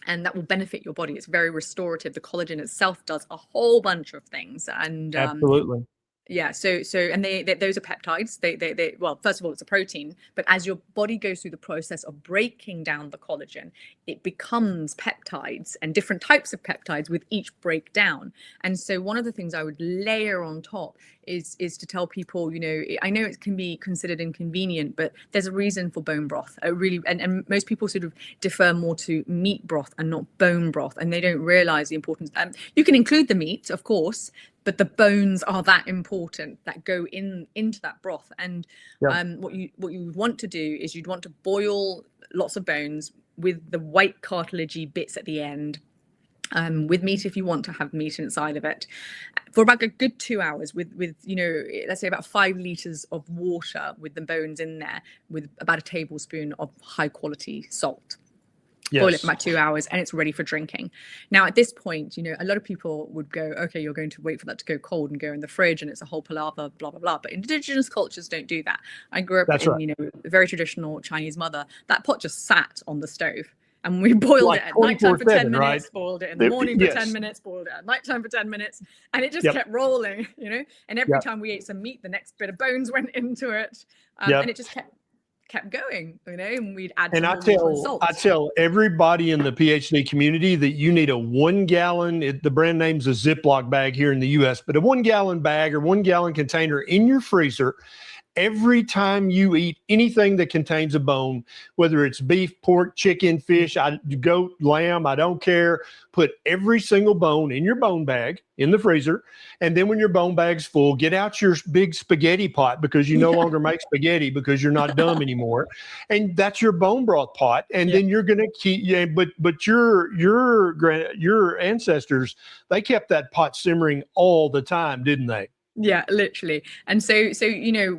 And that will benefit your body. It's very restorative. The collagen itself does a whole bunch of things. And absolutely. Yeah. So and those are peptides. They well, first of all, it's a protein, but as your body goes through the process of breaking down the collagen, it becomes peptides, and different types of peptides with each breakdown. And so one of the things I would layer on top is to tell people, I know it can be considered inconvenient, but there's a reason for bone broth. And most people sort of defer more to meat broth and not bone broth, and they don't realize the importance. You can include the meat, of course, but the bones are that important that go into that broth. And what you want to do is you'd want to boil lots of bones with the white cartilagey bits at the end. With meat, if you want to have meat inside of it, for about a good 2 hours with let's say about 5 liters of water with the bones in there, with about a tablespoon of high quality salt. Boil it for about 2 hours, and it's ready for drinking. Now, at this point, a lot of people would go, okay, you're going to wait for that to go cold and go in the fridge, and it's a whole palaver, blah, blah, blah. But indigenous cultures don't do that. I grew up in, a very traditional Chinese mother. That pot just sat on the stove. And we boiled it at nighttime for 10 minutes, boiled it in the morning for 10 minutes, boiled it at nighttime for 10 minutes. And it just kept rolling, And every time we ate some meat, the next bit of bones went into it. And it just kept going, and we'd add some water and salt. I tell everybody in the PhD community that you need a 1 gallon, the brand name's a Ziploc bag here in the US, but a 1 gallon bag or 1 gallon container in your freezer. Every time you eat anything that contains a bone, whether it's beef, pork, chicken, fish, goat, lamb, I don't care, put every single bone in your bone bag in the freezer. And then when your bone bag's full, get out your big spaghetti pot, because you no longer make spaghetti because you're not dumb anymore. And that's your bone broth pot. And then you're going to keep, but your ancestors, they kept that pot simmering all the time, didn't they? Yeah, literally. And so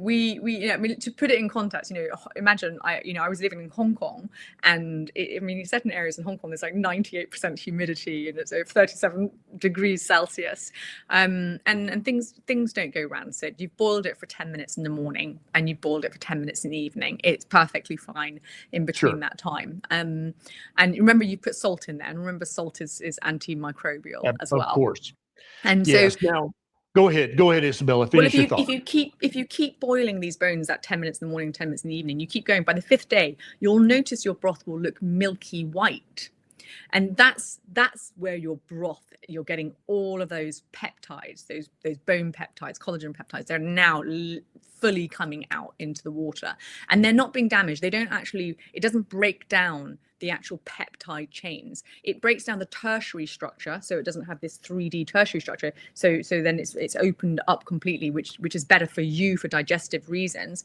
we I mean, to put it in context, imagine I was living in Hong Kong, and in certain areas in Hong Kong there's like 98% humidity, and it's over 37 degrees Celsius, and things don't go rancid. You've boiled it for 10 minutes in the morning, and you've boiled it for 10 minutes in the evening. It's perfectly fine in between that time. And remember, you put salt in there, and remember, salt is antimicrobial as well. Of course. And so now. Go ahead, Isabella. Finish your thought. If you keep boiling these bones at 10 minutes in the morning, 10 minutes in the evening, you keep going. By the 5th day, you'll notice your broth will look milky white, and that's where your broth, you're getting all of those peptides, those bone peptides, collagen peptides. They're now fully coming out into the water, and they're not being damaged. It doesn't break down the actual peptide chains. It breaks down the tertiary structure, so it doesn't have this 3D tertiary structure. So then it's opened up completely, which is better for you for digestive reasons.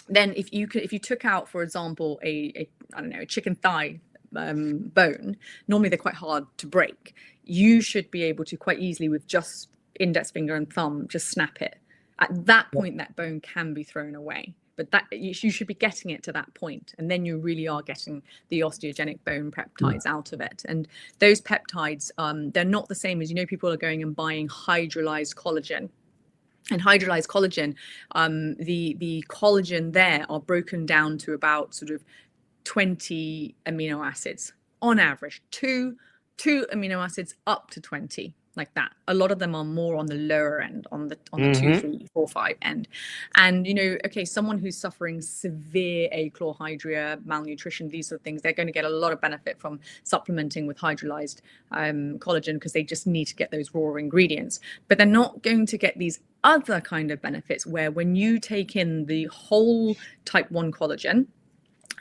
then if you took out, for example, a I don't know, a chicken thigh bone, normally they're quite hard to break. You should be able to quite easily, with just index finger and thumb, just snap it. At that point, that bone can be thrown away. But that you should be getting it to that point, and then you really are getting the osteogenic bone peptides out of it. And those peptides, they're not the same as, people are going and buying hydrolyzed collagen. And hydrolyzed collagen, the collagen there are broken down to about sort of 20 amino acids on average, two amino acids up to 20, like that. A lot of them are more on the lower end, on the 2, 3, 4, 5 end. And okay, someone who's suffering severe achlorhydria, malnutrition, these sort of things, they're going to get a lot of benefit from supplementing with hydrolyzed collagen, because they just need to get those raw ingredients. But they're not going to get these other kind of benefits, where when you take in the whole type 1 collagen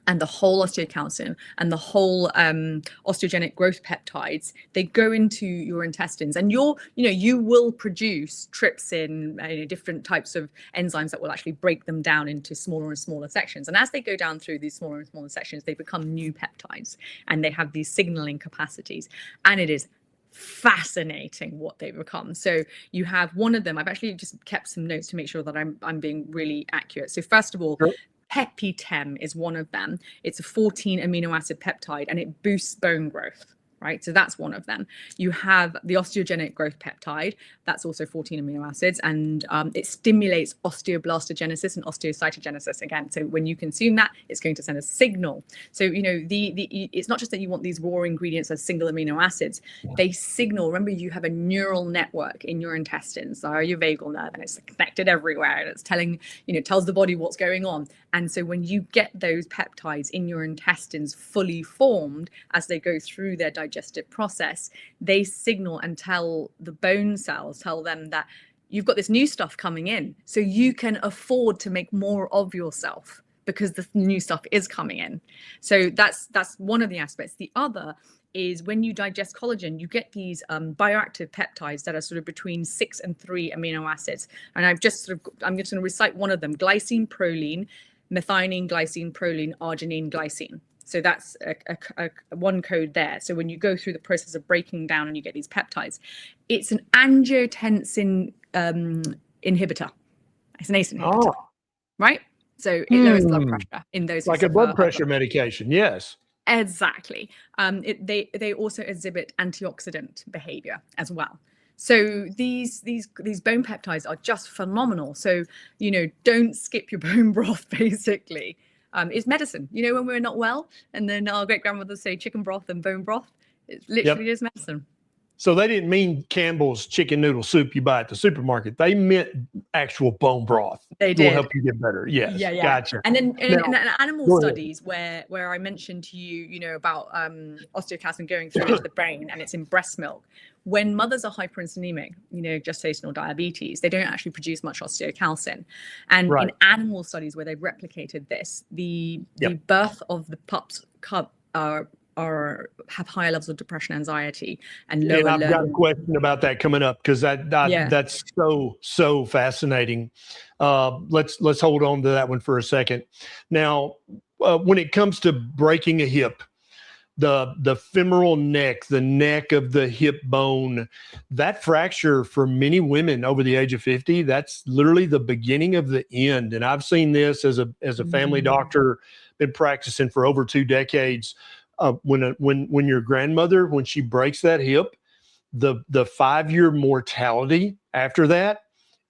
and the whole osteocalcin and the whole osteogenic growth peptides, they go into your intestines, and you will produce trypsin, different types of enzymes that will actually break them down into smaller and smaller sections. And as they go down through these smaller and smaller sections, they become new peptides, and they have these signaling capacities. And it is fascinating what they become. So you have one of them. I've actually just kept some notes to make sure that I'm being really accurate. So first of all, PepiTem is one of them. It's a 14 amino acid peptide, and it boosts bone growth, right? So that's one of them. You have the osteogenic growth peptide. That's also 14 amino acids, and it stimulates osteoblastogenesis and osteocytogenesis again. So when you consume that, it's going to send a signal. So, it's not just that you want these raw ingredients as single amino acids. They signal. Remember, you have a neural network in your intestines, or your vagal nerve, and it's connected everywhere, and it's telling, tells the body what's going on. And so when you get those peptides in your intestines fully formed as they go through their digestive process, they signal and tell the bone cells, tell them that you've got this new stuff coming in, so you can afford to make more of yourself, because the new stuff is coming in. So that's one of the aspects. The other is, when you digest collagen, you get these bioactive peptides that are sort of between 6 and 3 amino acids. And I'm just going to recite one of them: glycine, proline, methionine, glycine, proline, arginine, glycine. So that's a one code there. So when you go through the process of breaking down and you get these peptides, it's an angiotensin inhibitor. It's an ACE inhibitor, right? So it lowers blood pressure in those. Like a blood pressure medication, yes. Exactly. They also exhibit antioxidant behavior as well. So these bone peptides are just phenomenal. So, don't skip your bone broth, basically. It's medicine. When we're not well, and then our great grandmothers say chicken broth and bone broth, it literally is medicine. So they didn't mean Campbell's chicken noodle soup you buy at the supermarket. They meant actual bone broth. They did. Will help you get better. Yes. Yeah. Gotcha. And then in animal studies where I mentioned to you, about osteocalcin going through into the brain, and it's in breast milk. When mothers are hyperinsulinemic, gestational diabetes, they don't actually produce much osteocalcin. And in animal studies where they've replicated this, the birth of the pups have higher levels of depression, anxiety, and lower learning. I've got a question about that coming up, because that's so fascinating. Let's hold on to that one for a second. Now, when it comes to breaking a hip, the femoral neck, the neck of the hip bone, that fracture for many women over the age of 50, that's literally the beginning of the end. And I've seen this as a family doctor, been practicing for over 2 decades. When your grandmother, when she breaks that hip, the 5-year mortality after that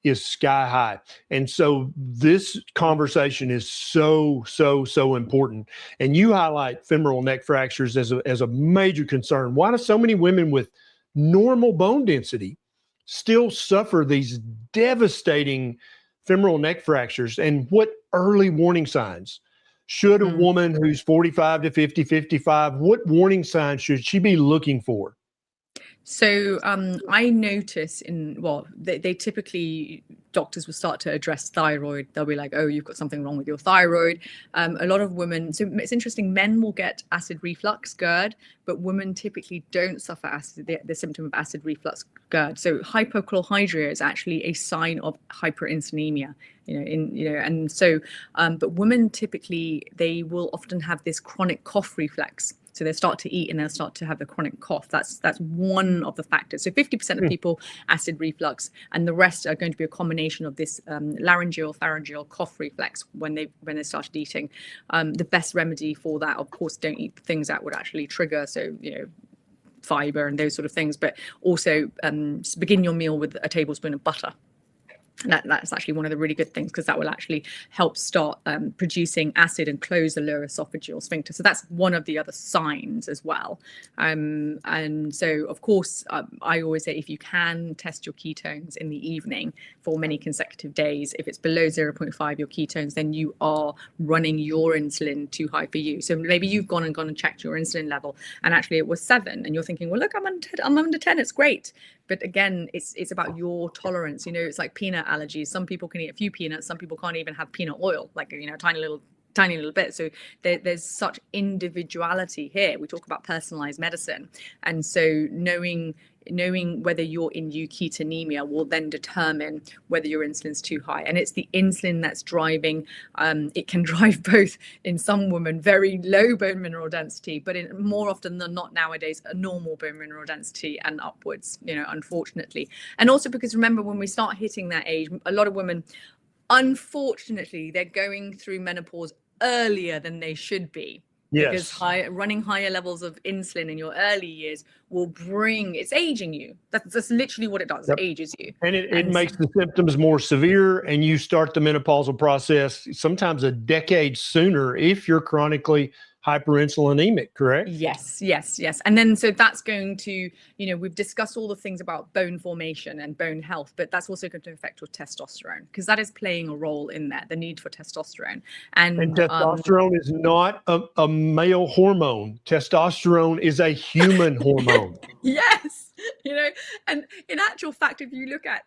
is sky high. And so this conversation is so important. And you highlight femoral neck fractures as a major concern. Why do so many women with normal bone density still suffer these devastating femoral neck fractures? And what early warning signs should a woman who's 45 to 50, 55, what warning signs should she be looking for? So I notice they typically doctors will start to address thyroid. They'll be like, oh, you've got something wrong with your thyroid. A lot of women, so it's interesting, men will get acid reflux, GERD, but women typically don't suffer the symptom of acid reflux, GERD. So hypochlorhydria is actually a sign of hyperinsulinemia, and so, but women typically, they will often have this chronic cough reflex. So they start to eat and they'll start to have the chronic cough. That's one of the factors. So 50% of people, acid reflux, and the rest are going to be a combination of this laryngeal, pharyngeal cough reflex when they started eating. The best remedy for that, of course, don't eat things that would actually trigger. So, fiber and those sort of things, but also begin your meal with a tablespoon of butter. That's actually one of the really good things, because that will actually help start producing acid and close the lower esophageal sphincter. So that's one of the other signs as well. And so, of course, I always say, if you can test your ketones in the evening for many consecutive days, if it's below 0.5 your ketones, then you are running your insulin too high for you. So maybe you've gone and checked your insulin level, and actually it was 7, and you're thinking, well, look, I'm under 10, it's great. But again, it's about your tolerance. It's like peanut allergies. Some people can eat a few peanuts. Some people can't even have peanut oil, like, tiny little bit. So there's such individuality here. We talk about personalized medicine. And so knowing whether you're in euketonemia will then determine whether your insulin's too high. And it's the insulin that's driving, it can drive both, in some women, very low bone mineral density, but more often than not nowadays, a normal bone mineral density and upwards, unfortunately. And also because, remember, when we start hitting that age, a lot of women, unfortunately, they're going through menopause earlier than they should be. Yes. Because running higher levels of insulin in your early years will it's aging you. That's literally what it does. Yep. It ages you. And it makes the symptoms more severe, and you start the menopausal process sometimes a decade sooner if you're chronically hyperinsulinemic, correct? Yes. And then, so that's going to, we've discussed all the things about bone formation and bone health, but that's also going to affect your testosterone, because that is playing a role in there, the need for testosterone. And testosterone is not a male hormone. Testosterone is a human hormone. Yes. And in actual fact, if you look at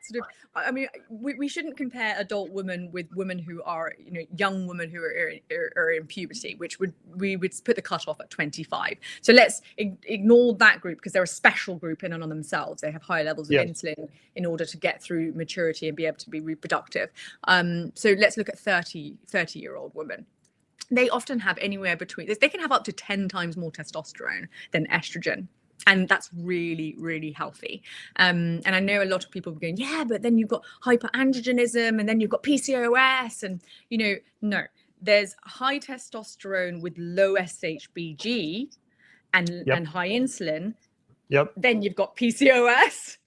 we shouldn't compare adult women with women who are, young women who are in puberty, which we would put the cutoff at 25. So let's ignore that group, because they're a special group in and on themselves. They have higher levels of insulin in order to get through maturity and be able to be reproductive. So let's look at 30-year-old women. They often have anywhere between, they can have up to 10 times more testosterone than estrogen. And that's really, really healthy. And I know a lot of people are going, yeah, but then you've got hyperandrogenism, and then you've got PCOS. And, no, there's high testosterone with low SHBG and high insulin. Yep. Then you've got PCOS,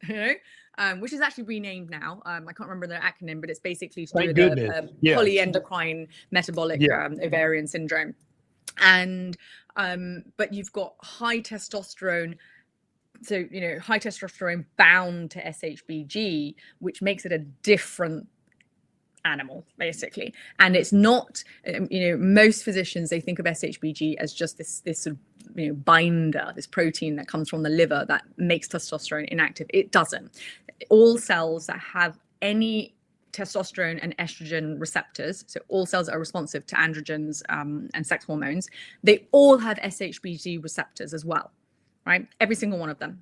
which is actually renamed now. I can't remember the acronym, but it's basically to do with polyendocrine metabolic ovarian syndrome. And but you've got high testosterone, so high testosterone bound to SHBG, which makes it a different animal, basically. And it's not, most physicians, they think of SHBG as just this sort of binder, this protein that comes from the liver that makes testosterone inactive. It doesn't. All cells that have any testosterone and estrogen receptors, so all cells that are responsive to androgens and sex hormones, they all have SHBG receptors as well, right? Every single one of them.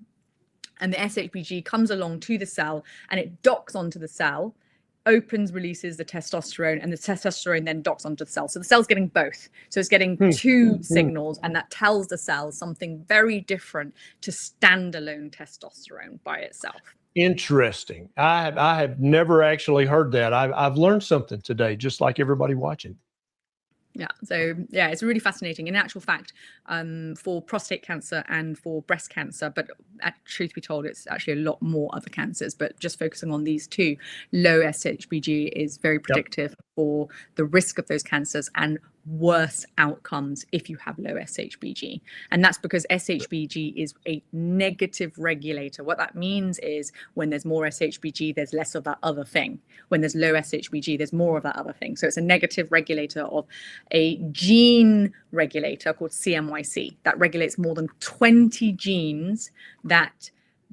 And the SHBG comes along to the cell, and it docks onto the cell, releases the testosterone, and the testosterone then docks onto the cell. So the cell's getting both. So it's getting two signals, and that tells the cell something very different to standalone testosterone by itself. Interesting. I have never actually heard that. I've learned something today, just like everybody watching. Yeah. So yeah, it's really fascinating. In actual fact, for prostate cancer and for breast cancer, but truth be told, it's actually a lot more other cancers, but just focusing on these two, low SHBG is very predictive for the risk of those cancers and worse outcomes if you have low SHBG. And that's because SHBG is a negative regulator. What that means is when there's more SHBG, there's less of that other thing. When there's low SHBG, there's more of that other thing. So it's a negative regulator of a gene regulator called CMYC that regulates more than 20 genes that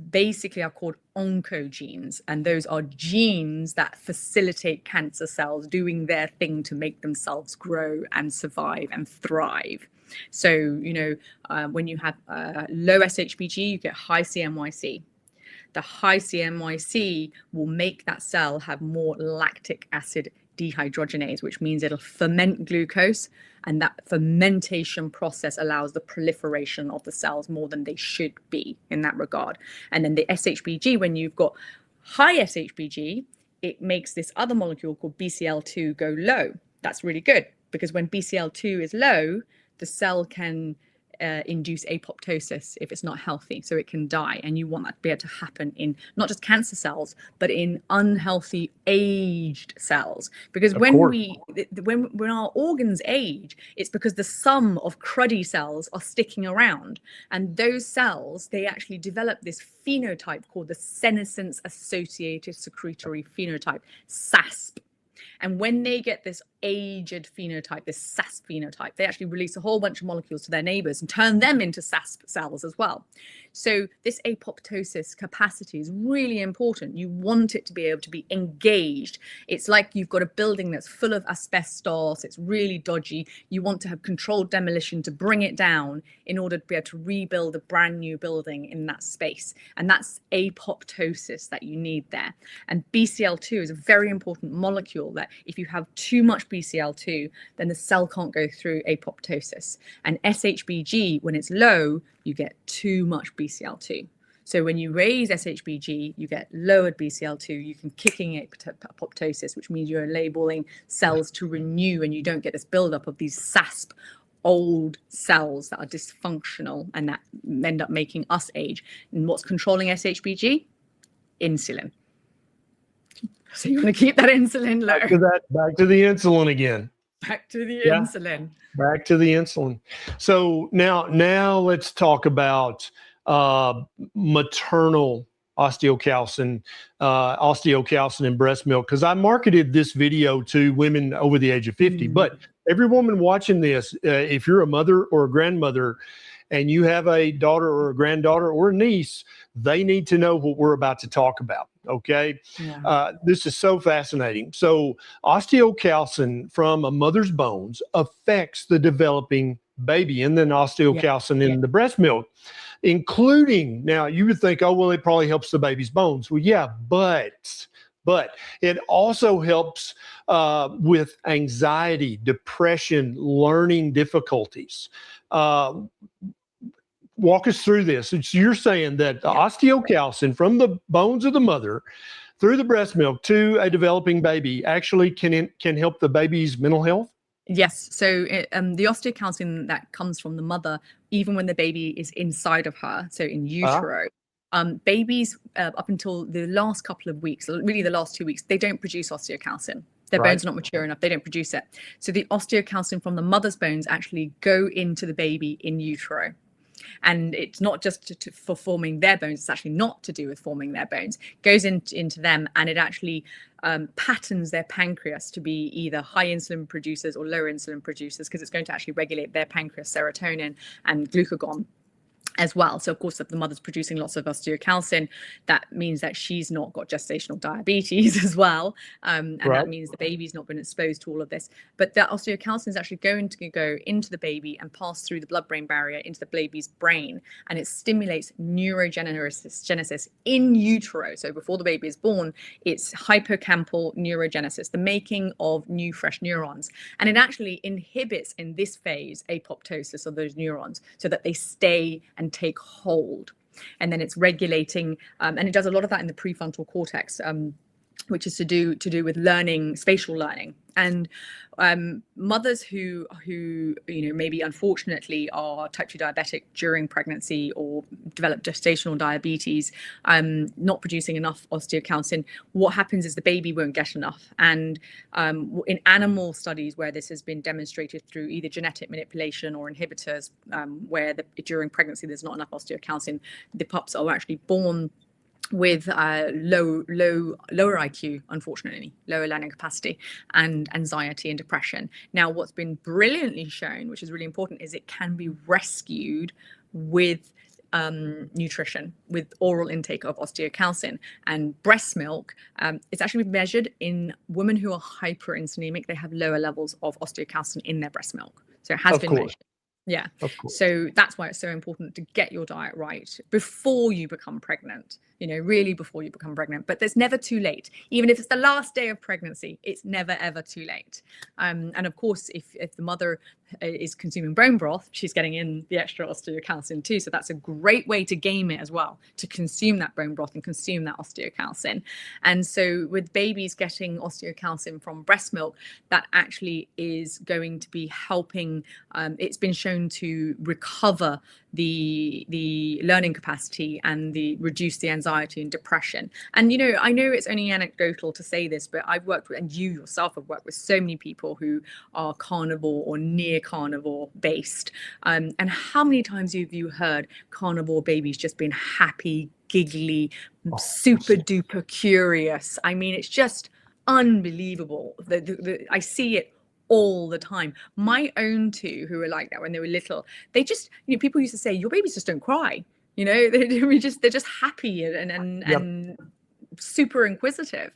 basically are called oncogenes, and those are genes that facilitate cancer cells doing their thing to make themselves grow and survive and thrive. So, when you have low SHBG, you get high CMYC. The high CMYC will make that cell have more lactic acid dehydrogenase, which means it'll ferment glucose, and that fermentation process allows the proliferation of the cells more than they should be in that regard. And then the SHBG, when you've got high SHBG, it makes this other molecule called BCL2 go low. That's really good, because when BCL2 is low, the cell can induce apoptosis if it's not healthy, so it can die. And you want that to be able to happen in not just cancer cells, but in unhealthy aged cells. Because when our organs age, it's because the sum of cruddy cells are sticking around, and those cells, they actually develop this phenotype called the senescence associated secretory phenotype, SASP. And when they get this aged phenotype, this SASP phenotype, they actually release a whole bunch of molecules to their neighbors and turn them into SASP cells as well. So this apoptosis capacity is really important. You want it to be able to be engaged. It's like you've got a building that's full of asbestos, it's really dodgy. You want to have controlled demolition to bring it down in order to be able to rebuild a brand new building in that space. And that's apoptosis that you need there. And BCL2 is a very important molecule that if you have too much BCL2, then the cell can't go through apoptosis. And SHBG, when it's low, you get too much BCL2. So when you raise SHBG, you get lowered BCL2, you can kicking apoptosis, which means you're enabling cells to renew, and you don't get this buildup of these SASP old cells that are dysfunctional and that end up making us age. And what's controlling SHBG? Insulin. So you want to keep that insulin low. Back to the insulin again. Back to the insulin. Back to the insulin. So now let's talk about maternal osteocalcin in breast milk, because I marketed this video to women over the age of 50. But every woman watching this, if you're a mother or a grandmother and you have a daughter or a granddaughter or a niece, they need to know what we're about to talk about. Okay. Yeah. This is so fascinating. So osteocalcin from a mother's bones affects the developing baby, and then osteocalcin in the breast milk, including, now you would think, oh, well, it probably helps the baby's bones. Well, yeah, but it also helps with anxiety, depression, learning difficulties. Walk us through this. You're saying that the osteocalcin from the bones of the mother through the breast milk to a developing baby actually can help the baby's mental health? Yes. So the osteocalcin that comes from the mother, even when the baby is inside of her, so in utero, babies up until the last couple of weeks, really the last 2 weeks, they don't produce osteocalcin. Their bones are not mature enough. They don't produce it. So the osteocalcin from the mother's bones actually go into the baby in utero. And it's not just for forming their bones, it's actually not to do with forming their bones. It goes into them, and it actually patterns their pancreas to be either high insulin producers or low insulin producers, because it's going to actually regulate their pancreas serotonin and glucagon as well. So of course, if the mother's producing lots of osteocalcin, that means that she's not got gestational diabetes as well. And that means the baby's not been exposed to all of this. But that osteocalcin is actually going to go into the baby and pass through the blood-brain barrier into the baby's brain. And it stimulates neurogenesis in utero. So before the baby is born, it's hippocampal neurogenesis, the making of new fresh neurons. And it actually inhibits in this phase apoptosis of those neurons so that they stay and take hold. And then it's regulating, and it does a lot of that in the prefrontal cortex, which is to do with learning, spatial learning. And mothers who maybe unfortunately are type 2 diabetic during pregnancy or develop gestational diabetes, not producing enough osteocalcin, what happens is the baby won't get enough. And in animal studies where this has been demonstrated through either genetic manipulation or inhibitors, where during pregnancy there's not enough osteocalcin, the pups are actually born with lower IQ, unfortunately, lower learning capacity, and anxiety and depression. Now, what's been brilliantly shown, which is really important, is it can be rescued with nutrition with oral intake of osteocalcin. And breast milk, it's actually measured in women who are hyperinsulinemic. They have lower levels of osteocalcin in their breast milk. So it has been measured. Yeah. Of course. So that's why it's so important to get your diet right before you become pregnant, really before you become pregnant. But there's never too late. Even if it's the last day of pregnancy, it's never, ever too late. And of course, if the mother is consuming bone broth, she's getting in the extra osteocalcin too. So that's a great way to game it as well, to consume that bone broth and consume that osteocalcin. And so with babies getting osteocalcin from breast milk, that actually is going to be helping. It's been shown to recover the learning capacity and reduce the anxiety and depression. And I know it's only anecdotal to say this, but I've worked with, and you yourself have worked with, so many people who are carnivore or near carnivore based. And how many times have you heard carnivore babies just being happy, giggly, super duper curious? I mean, it's just unbelievable. I see it all the time. My own two, who were like that when they were little, they just, people used to say, your babies just don't cry. They're just happy and super inquisitive.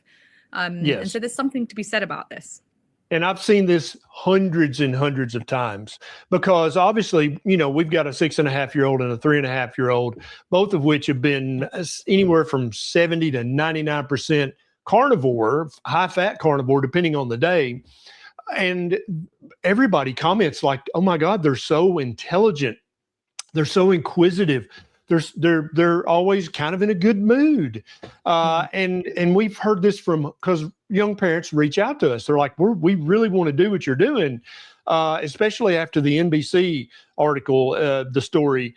Yes. And so there's something to be said about this. And I've seen this hundreds and hundreds of times, because obviously, we've got a 6.5-year-old and a 3.5-year-old, both of which have been anywhere from 70 to 99% carnivore, high fat carnivore, depending on the day. And everybody comments like, oh my God, they're so intelligent. They're so inquisitive. They're always kind of in a good mood. And we've heard this because young parents reach out to us. They're like, we really want to do what you're doing. Especially after the NBC article, the story,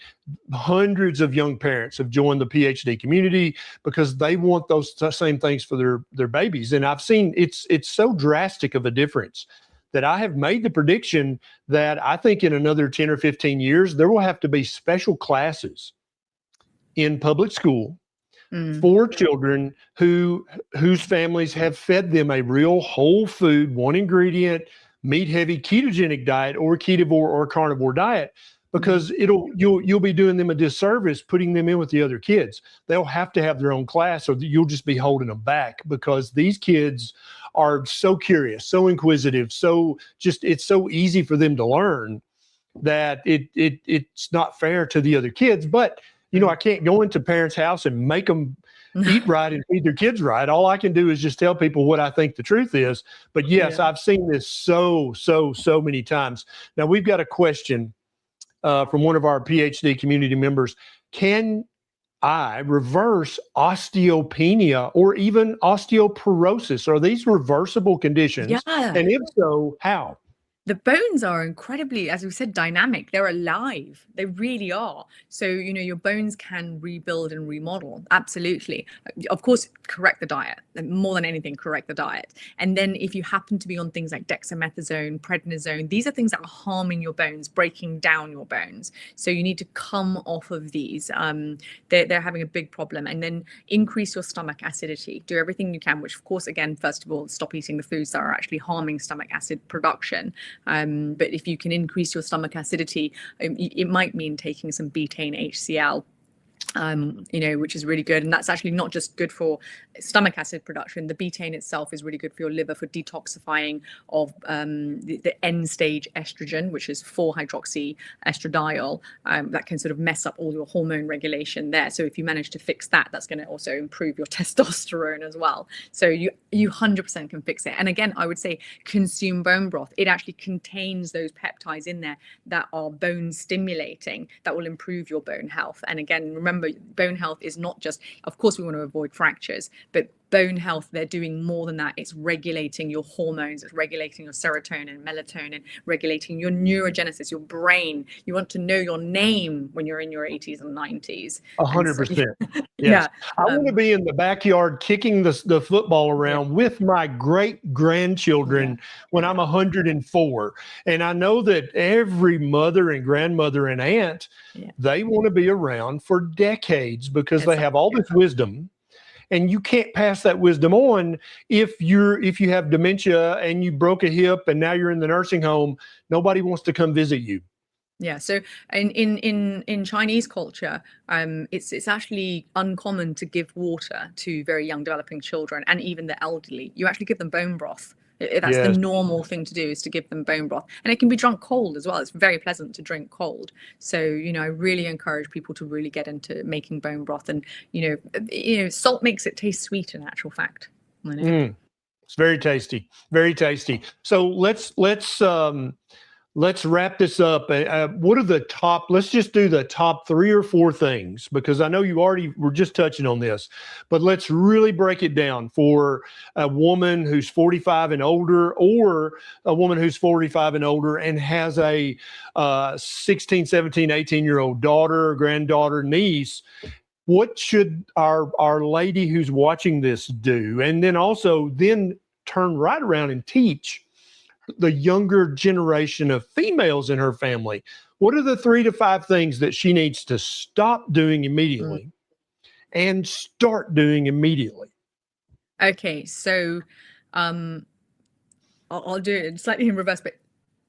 hundreds of young parents have joined the PhD community because they want those same things for their babies. And I've seen it's so drastic of a difference that I have made the prediction that I think in another 10 or 15 years, there will have to be special classes in public school for children whose families have fed them a real whole food, one ingredient, meat heavy ketogenic diet or ketovore or carnivore diet, because you'll be doing them a disservice putting them in with the other kids. They'll have to have their own class, or you'll just be holding them back, because these kids are so curious, so inquisitive, so just it's so easy for them to learn that it's not fair to the other kids. But I can't go into parents' house and make them eat right and feed their kids right. All I can do is just tell people what I think the truth is. But yes, I've seen this so many times. Now we've got a question from one of our PhD community members. Can I reverse osteopenia or even osteoporosis? Are these reversible conditions? Yeah. And if so, how? The bones are incredibly, as we said, dynamic. They're alive. They really are. So, your bones can rebuild and remodel. Absolutely. Of course, correct the diet. More than anything, correct the diet. And then if you happen to be on things like dexamethasone, prednisone, these are things that are harming your bones, breaking down your bones. So you need to come off of these. They're having a big problem. And then increase your stomach acidity. Do everything you can, which of course, again, first of all, stop eating the foods that are actually harming stomach acid production. But if you can increase your stomach acidity, it might mean taking some betaine HCl, which is really good. And that's actually not just good for stomach acid production. The betaine itself is really good for your liver for detoxifying of the end stage estrogen, which is 4-hydroxy estradiol, that can sort of mess up all your hormone regulation there. So if you manage to fix that, that's going to also improve your testosterone as well. So you 100% can fix it. And again, I would say consume bone broth. It actually contains those peptides in there that are bone stimulating, that will improve your bone health. And again, remember, bone health is not just, of course, we want to avoid fractures, but bone health, they're doing more than that. It's regulating your hormones, it's regulating your serotonin, melatonin, regulating your neurogenesis, your brain. You want to know your name when you're in your 80s and 90s. 100%. Yes. I want to be in the backyard kicking the football around with my great grandchildren when I'm 104. And I know that every mother and grandmother and aunt, they want to be around for decades because they have all this wisdom. And you can't pass that wisdom on if you have dementia and you broke a hip and now you're in the nursing home. Nobody wants to come visit you. Yeah, so in Chinese culture, it's actually uncommon to give water to very young developing children and even the elderly. You actually give them bone broth. That's the Yes. normal thing to do, is to give them bone broth, and it can be drunk cold as well. It's very pleasant to drink cold. So I really encourage people to really get into making bone broth, and salt makes it taste sweet. In actual fact, It's very tasty, very tasty. So let's wrap this up. What are the top? Let's just do the top 3 or 4 things, because I know you already were just touching on this, but let's really break it down for a woman who's 45 and older, or a woman who's 45 and older and has a 16, 17, 18-year-old daughter, granddaughter, niece. What should our lady who's watching this do? And then also turn right around and teach the younger generation of females in her family. What are the 3 to 5 things that she needs to stop doing immediately and start doing immediately? Okay, so I'll do it slightly in reverse, but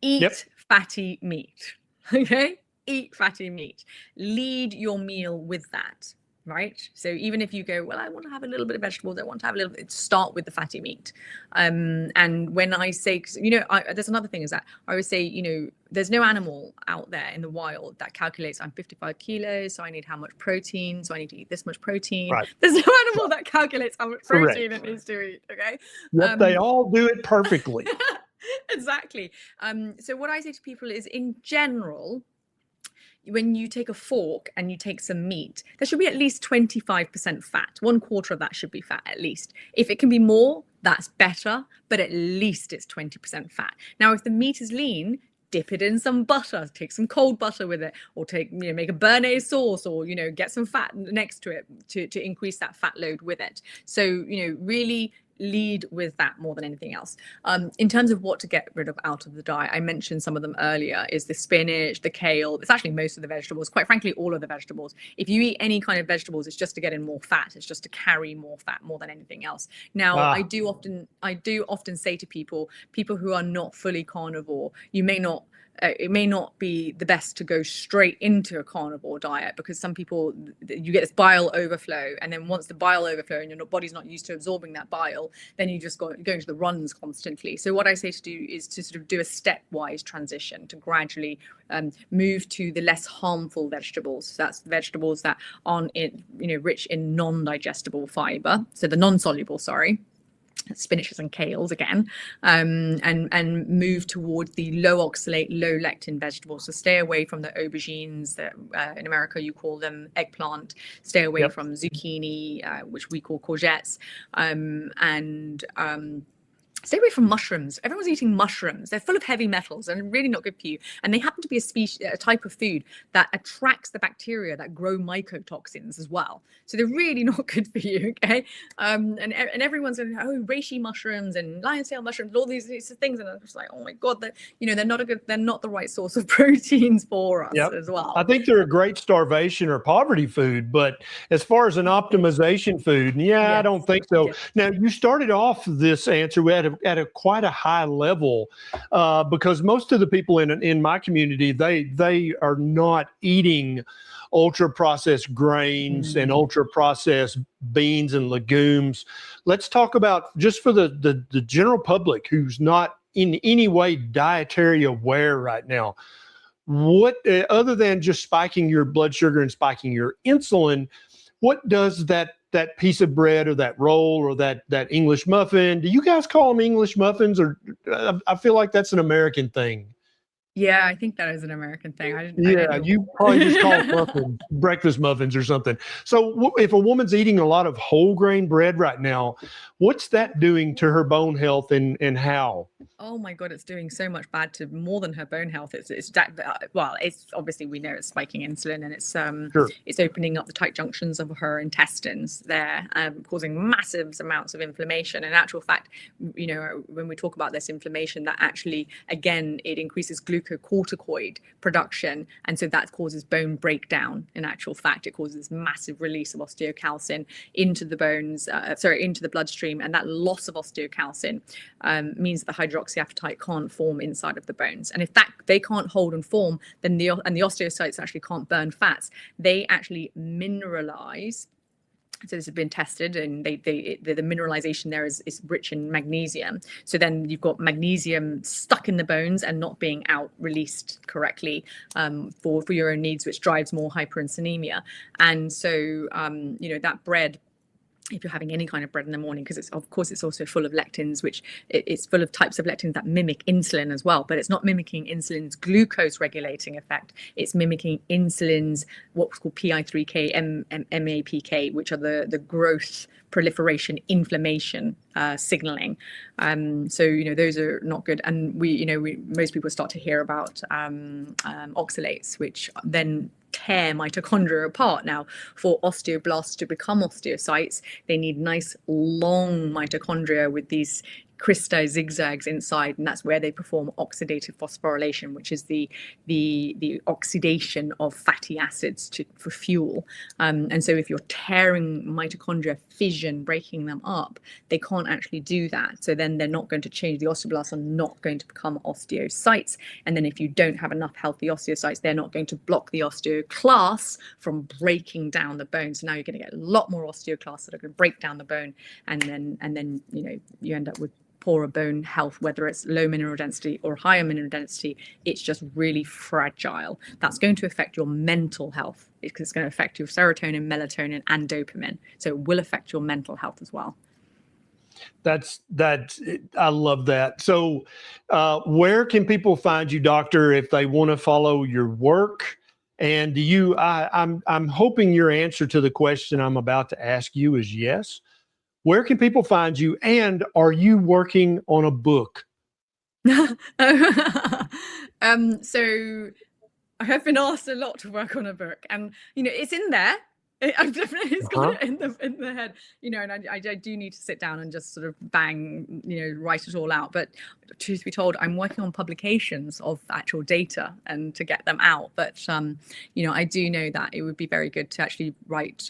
eat fatty meat. Okay, eat fatty meat. Lead your meal with that. Right. So even if you go, well, I want to have a little bit of vegetables, I want to have a little bit, start with the fatty meat. And when I say, there's another thing is that I always say, there's no animal out there in the wild that calculates I'm 55 kilos, so I need how much protein, so I need to eat this much protein. Right. There's no animal that calculates how much protein it needs to eat. Okay. Yep, they all do it perfectly. Exactly. So what I say to people is, in general, when you take a fork and you take some meat, there should be at least 25% fat. 1/4 of that should be fat at least. If it can be more, that's better, but at least it's 20% fat. Now, if the meat is lean, dip it in some butter, take some cold butter with it, or make a béarnaise sauce, or get some fat next to it to increase that fat load with it. So really lead with that more than anything else. In terms of what to get rid of out of the diet, I mentioned some of them earlier, is the spinach, the kale. It's actually most of the vegetables, quite frankly, all of the vegetables. If you eat any kind of vegetables, it's just to get in more fat. It's just to carry more fat more than anything else. Now, I do often say to people who are not fully carnivore, it may not be the best to go straight into a carnivore diet, because some people, you get this bile overflow, and then once the bile overflow and your body's not used to absorbing that bile, then you just go into the runs constantly. So what I say to do is to sort of do a stepwise transition, to gradually move to the less harmful vegetables. So that's vegetables that aren't rich in non-digestible fiber, so the non-soluble, spinaches and kales again, and move towards the low oxalate, low lectin vegetables. So stay away from the aubergines that in America you call them eggplant. Stay away from zucchini, which we call courgettes, and stay away from mushrooms. Everyone's eating mushrooms. They're full of heavy metals and really not good for you. And they happen to be a type of food that attracts the bacteria that grow mycotoxins as well. So they're really not good for you. Okay. And everyone's saying, oh, reishi mushrooms and lion's tail mushrooms, all these things. And I'm just like, oh my God, they're not the right source of proteins for us as well. I think they're a great starvation or poverty food, but as far as an optimization food, I don't think so. Yes. Now, you started off this answer at a quite a high level, because most of the people in my community, they are not eating ultra processed grains and ultra processed beans and legumes. Let's talk about, just for the general public who's not in any way dietary aware right now, what other than just spiking your blood sugar and spiking your insulin, what does that piece of bread or that roll or that English muffin, do you guys call them English muffins? Or I feel like that's an American thing. Yeah, I think that is an American thing. You probably just call it muffins, breakfast muffins or something. So if a woman's eating a lot of whole grain bread right now, what's that doing to her bone health, and how? Oh my God, it's doing so much bad to more than her bone health. It's obviously, we know it's spiking insulin, and it's opening up the tight junctions of her intestines there, causing massive amounts of inflammation. In actual fact, when we talk about this inflammation, that actually, again, it increases glucose glucocorticoid production, and so that causes bone breakdown. In actual fact, it causes massive release of osteocalcin into the bones, into the bloodstream, and that loss of osteocalcin means that the hydroxyapatite can't form inside of the bones. And if they can't hold and form, then the osteocytes actually can't burn fats. They actually mineralize. So this has been tested, and the mineralization there is rich in magnesium. So then you've got magnesium stuck in the bones and not being out released correctly for your own needs, which drives more hyperinsulinemia. And so that bread, if you're having any kind of bread in the morning, because it's also full of lectins, which it's full of types of lectins that mimic insulin as well, but it's not mimicking insulin's glucose regulating effect. It's mimicking insulin's what's called PI3K, MAPK, which are the growth, proliferation, inflammation signaling. So those are not good. And most people start to hear about oxalates, which then tear mitochondria apart. Now, for osteoblasts to become osteocytes, they need nice long mitochondria with these cristae zigzags inside, and that's where they perform oxidative phosphorylation, which is the oxidation of fatty acids for fuel. And so if you're tearing mitochondria, fission, breaking them up, they can't actually do that. So then they're not going to change. The osteoblasts are not going to become osteocytes. And then if you don't have enough healthy osteocytes, they're not going to block the osteoclasts from breaking down the bone. So now you're going to get a lot more osteoclasts that are going to break down the bone, and then you end up with poorer bone health, whether it's low mineral density or higher mineral density. It's just really fragile. That's going to affect your mental health, because it's going to affect your serotonin, melatonin, and dopamine. So it will affect your mental health as well. I love that. So where can people find you, doctor, if they want to follow your work? And I'm hoping your answer to the question I'm about to ask you is yes. Where can people find you? And are you working on a book? So I have been asked a lot to work on a book, and it's in there. I've definitely got it in the head, and I do need to sit down and just sort of bang, write it all out. But truth be told, I'm working on publications of actual data and to get them out. But I do know that it would be very good to actually write.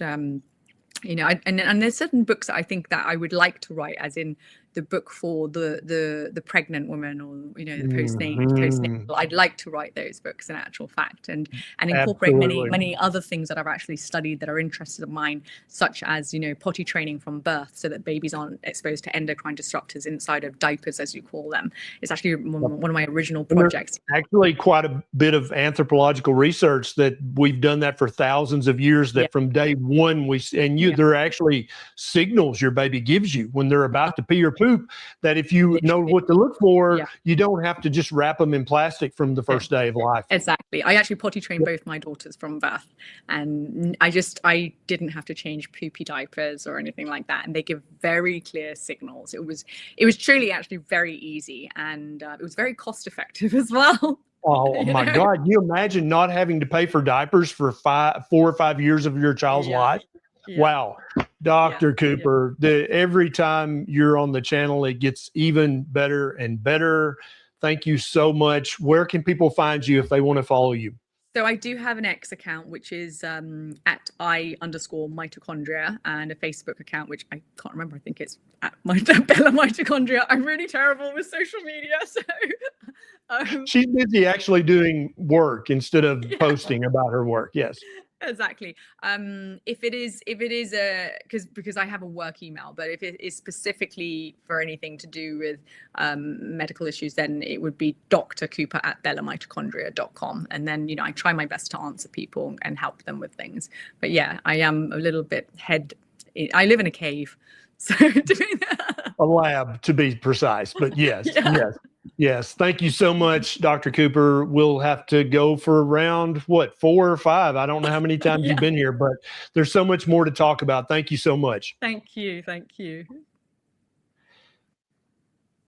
And there's certain books that I think that I would like to write, as in the book for the pregnant woman, or the postnatal. I'd like to write those books in actual fact, and incorporate many other things that I've actually studied that are interests of mine, such as potty training from birth, so that babies aren't exposed to endocrine disruptors inside of diapers, as you call them. It's actually one of my original projects. Actually, quite a bit of anthropological research that we've done that for thousands of years. That from day one there are actually signals your baby gives you when they're about to pee or poop, that if you know what to look for, you don't have to just wrap them in plastic from the first day of life. Exactly. I actually potty trained both my daughters from birth, and I didn't have to change poopy diapers or anything like that, and they give very clear signals. It was truly actually very easy, and it was very cost effective as well. Oh my God. You imagine not having to pay for diapers for 4 or 5 years of your child's life? Yeah. Wow. Dr. Cooper, every time you're on the channel, it gets even better and better. Thank you so much. Where can people find you if they want to follow you? So I do have an X account, which is at I_mitochondria, and a Facebook account, which I can't remember. I think it's at Bella Mitochondria. I'm really terrible with social media. So she's busy actually doing work instead of posting about her work. Yes. Exactly. If it is because I have a work email, but if it is specifically for anything to do with medical issues, then it would be drcooper@bellamitochondria.com. And then, I try my best to answer people and help them with things. But yeah, I am a little bit I live in a cave. So doing that. A lab, to be precise, but yes. Yes. Thank you so much, Dr. Cooper. We'll have to go for around 4 or 5. I don't know how many times you've been here, but there's so much more to talk about. Thank you so much. Thank you.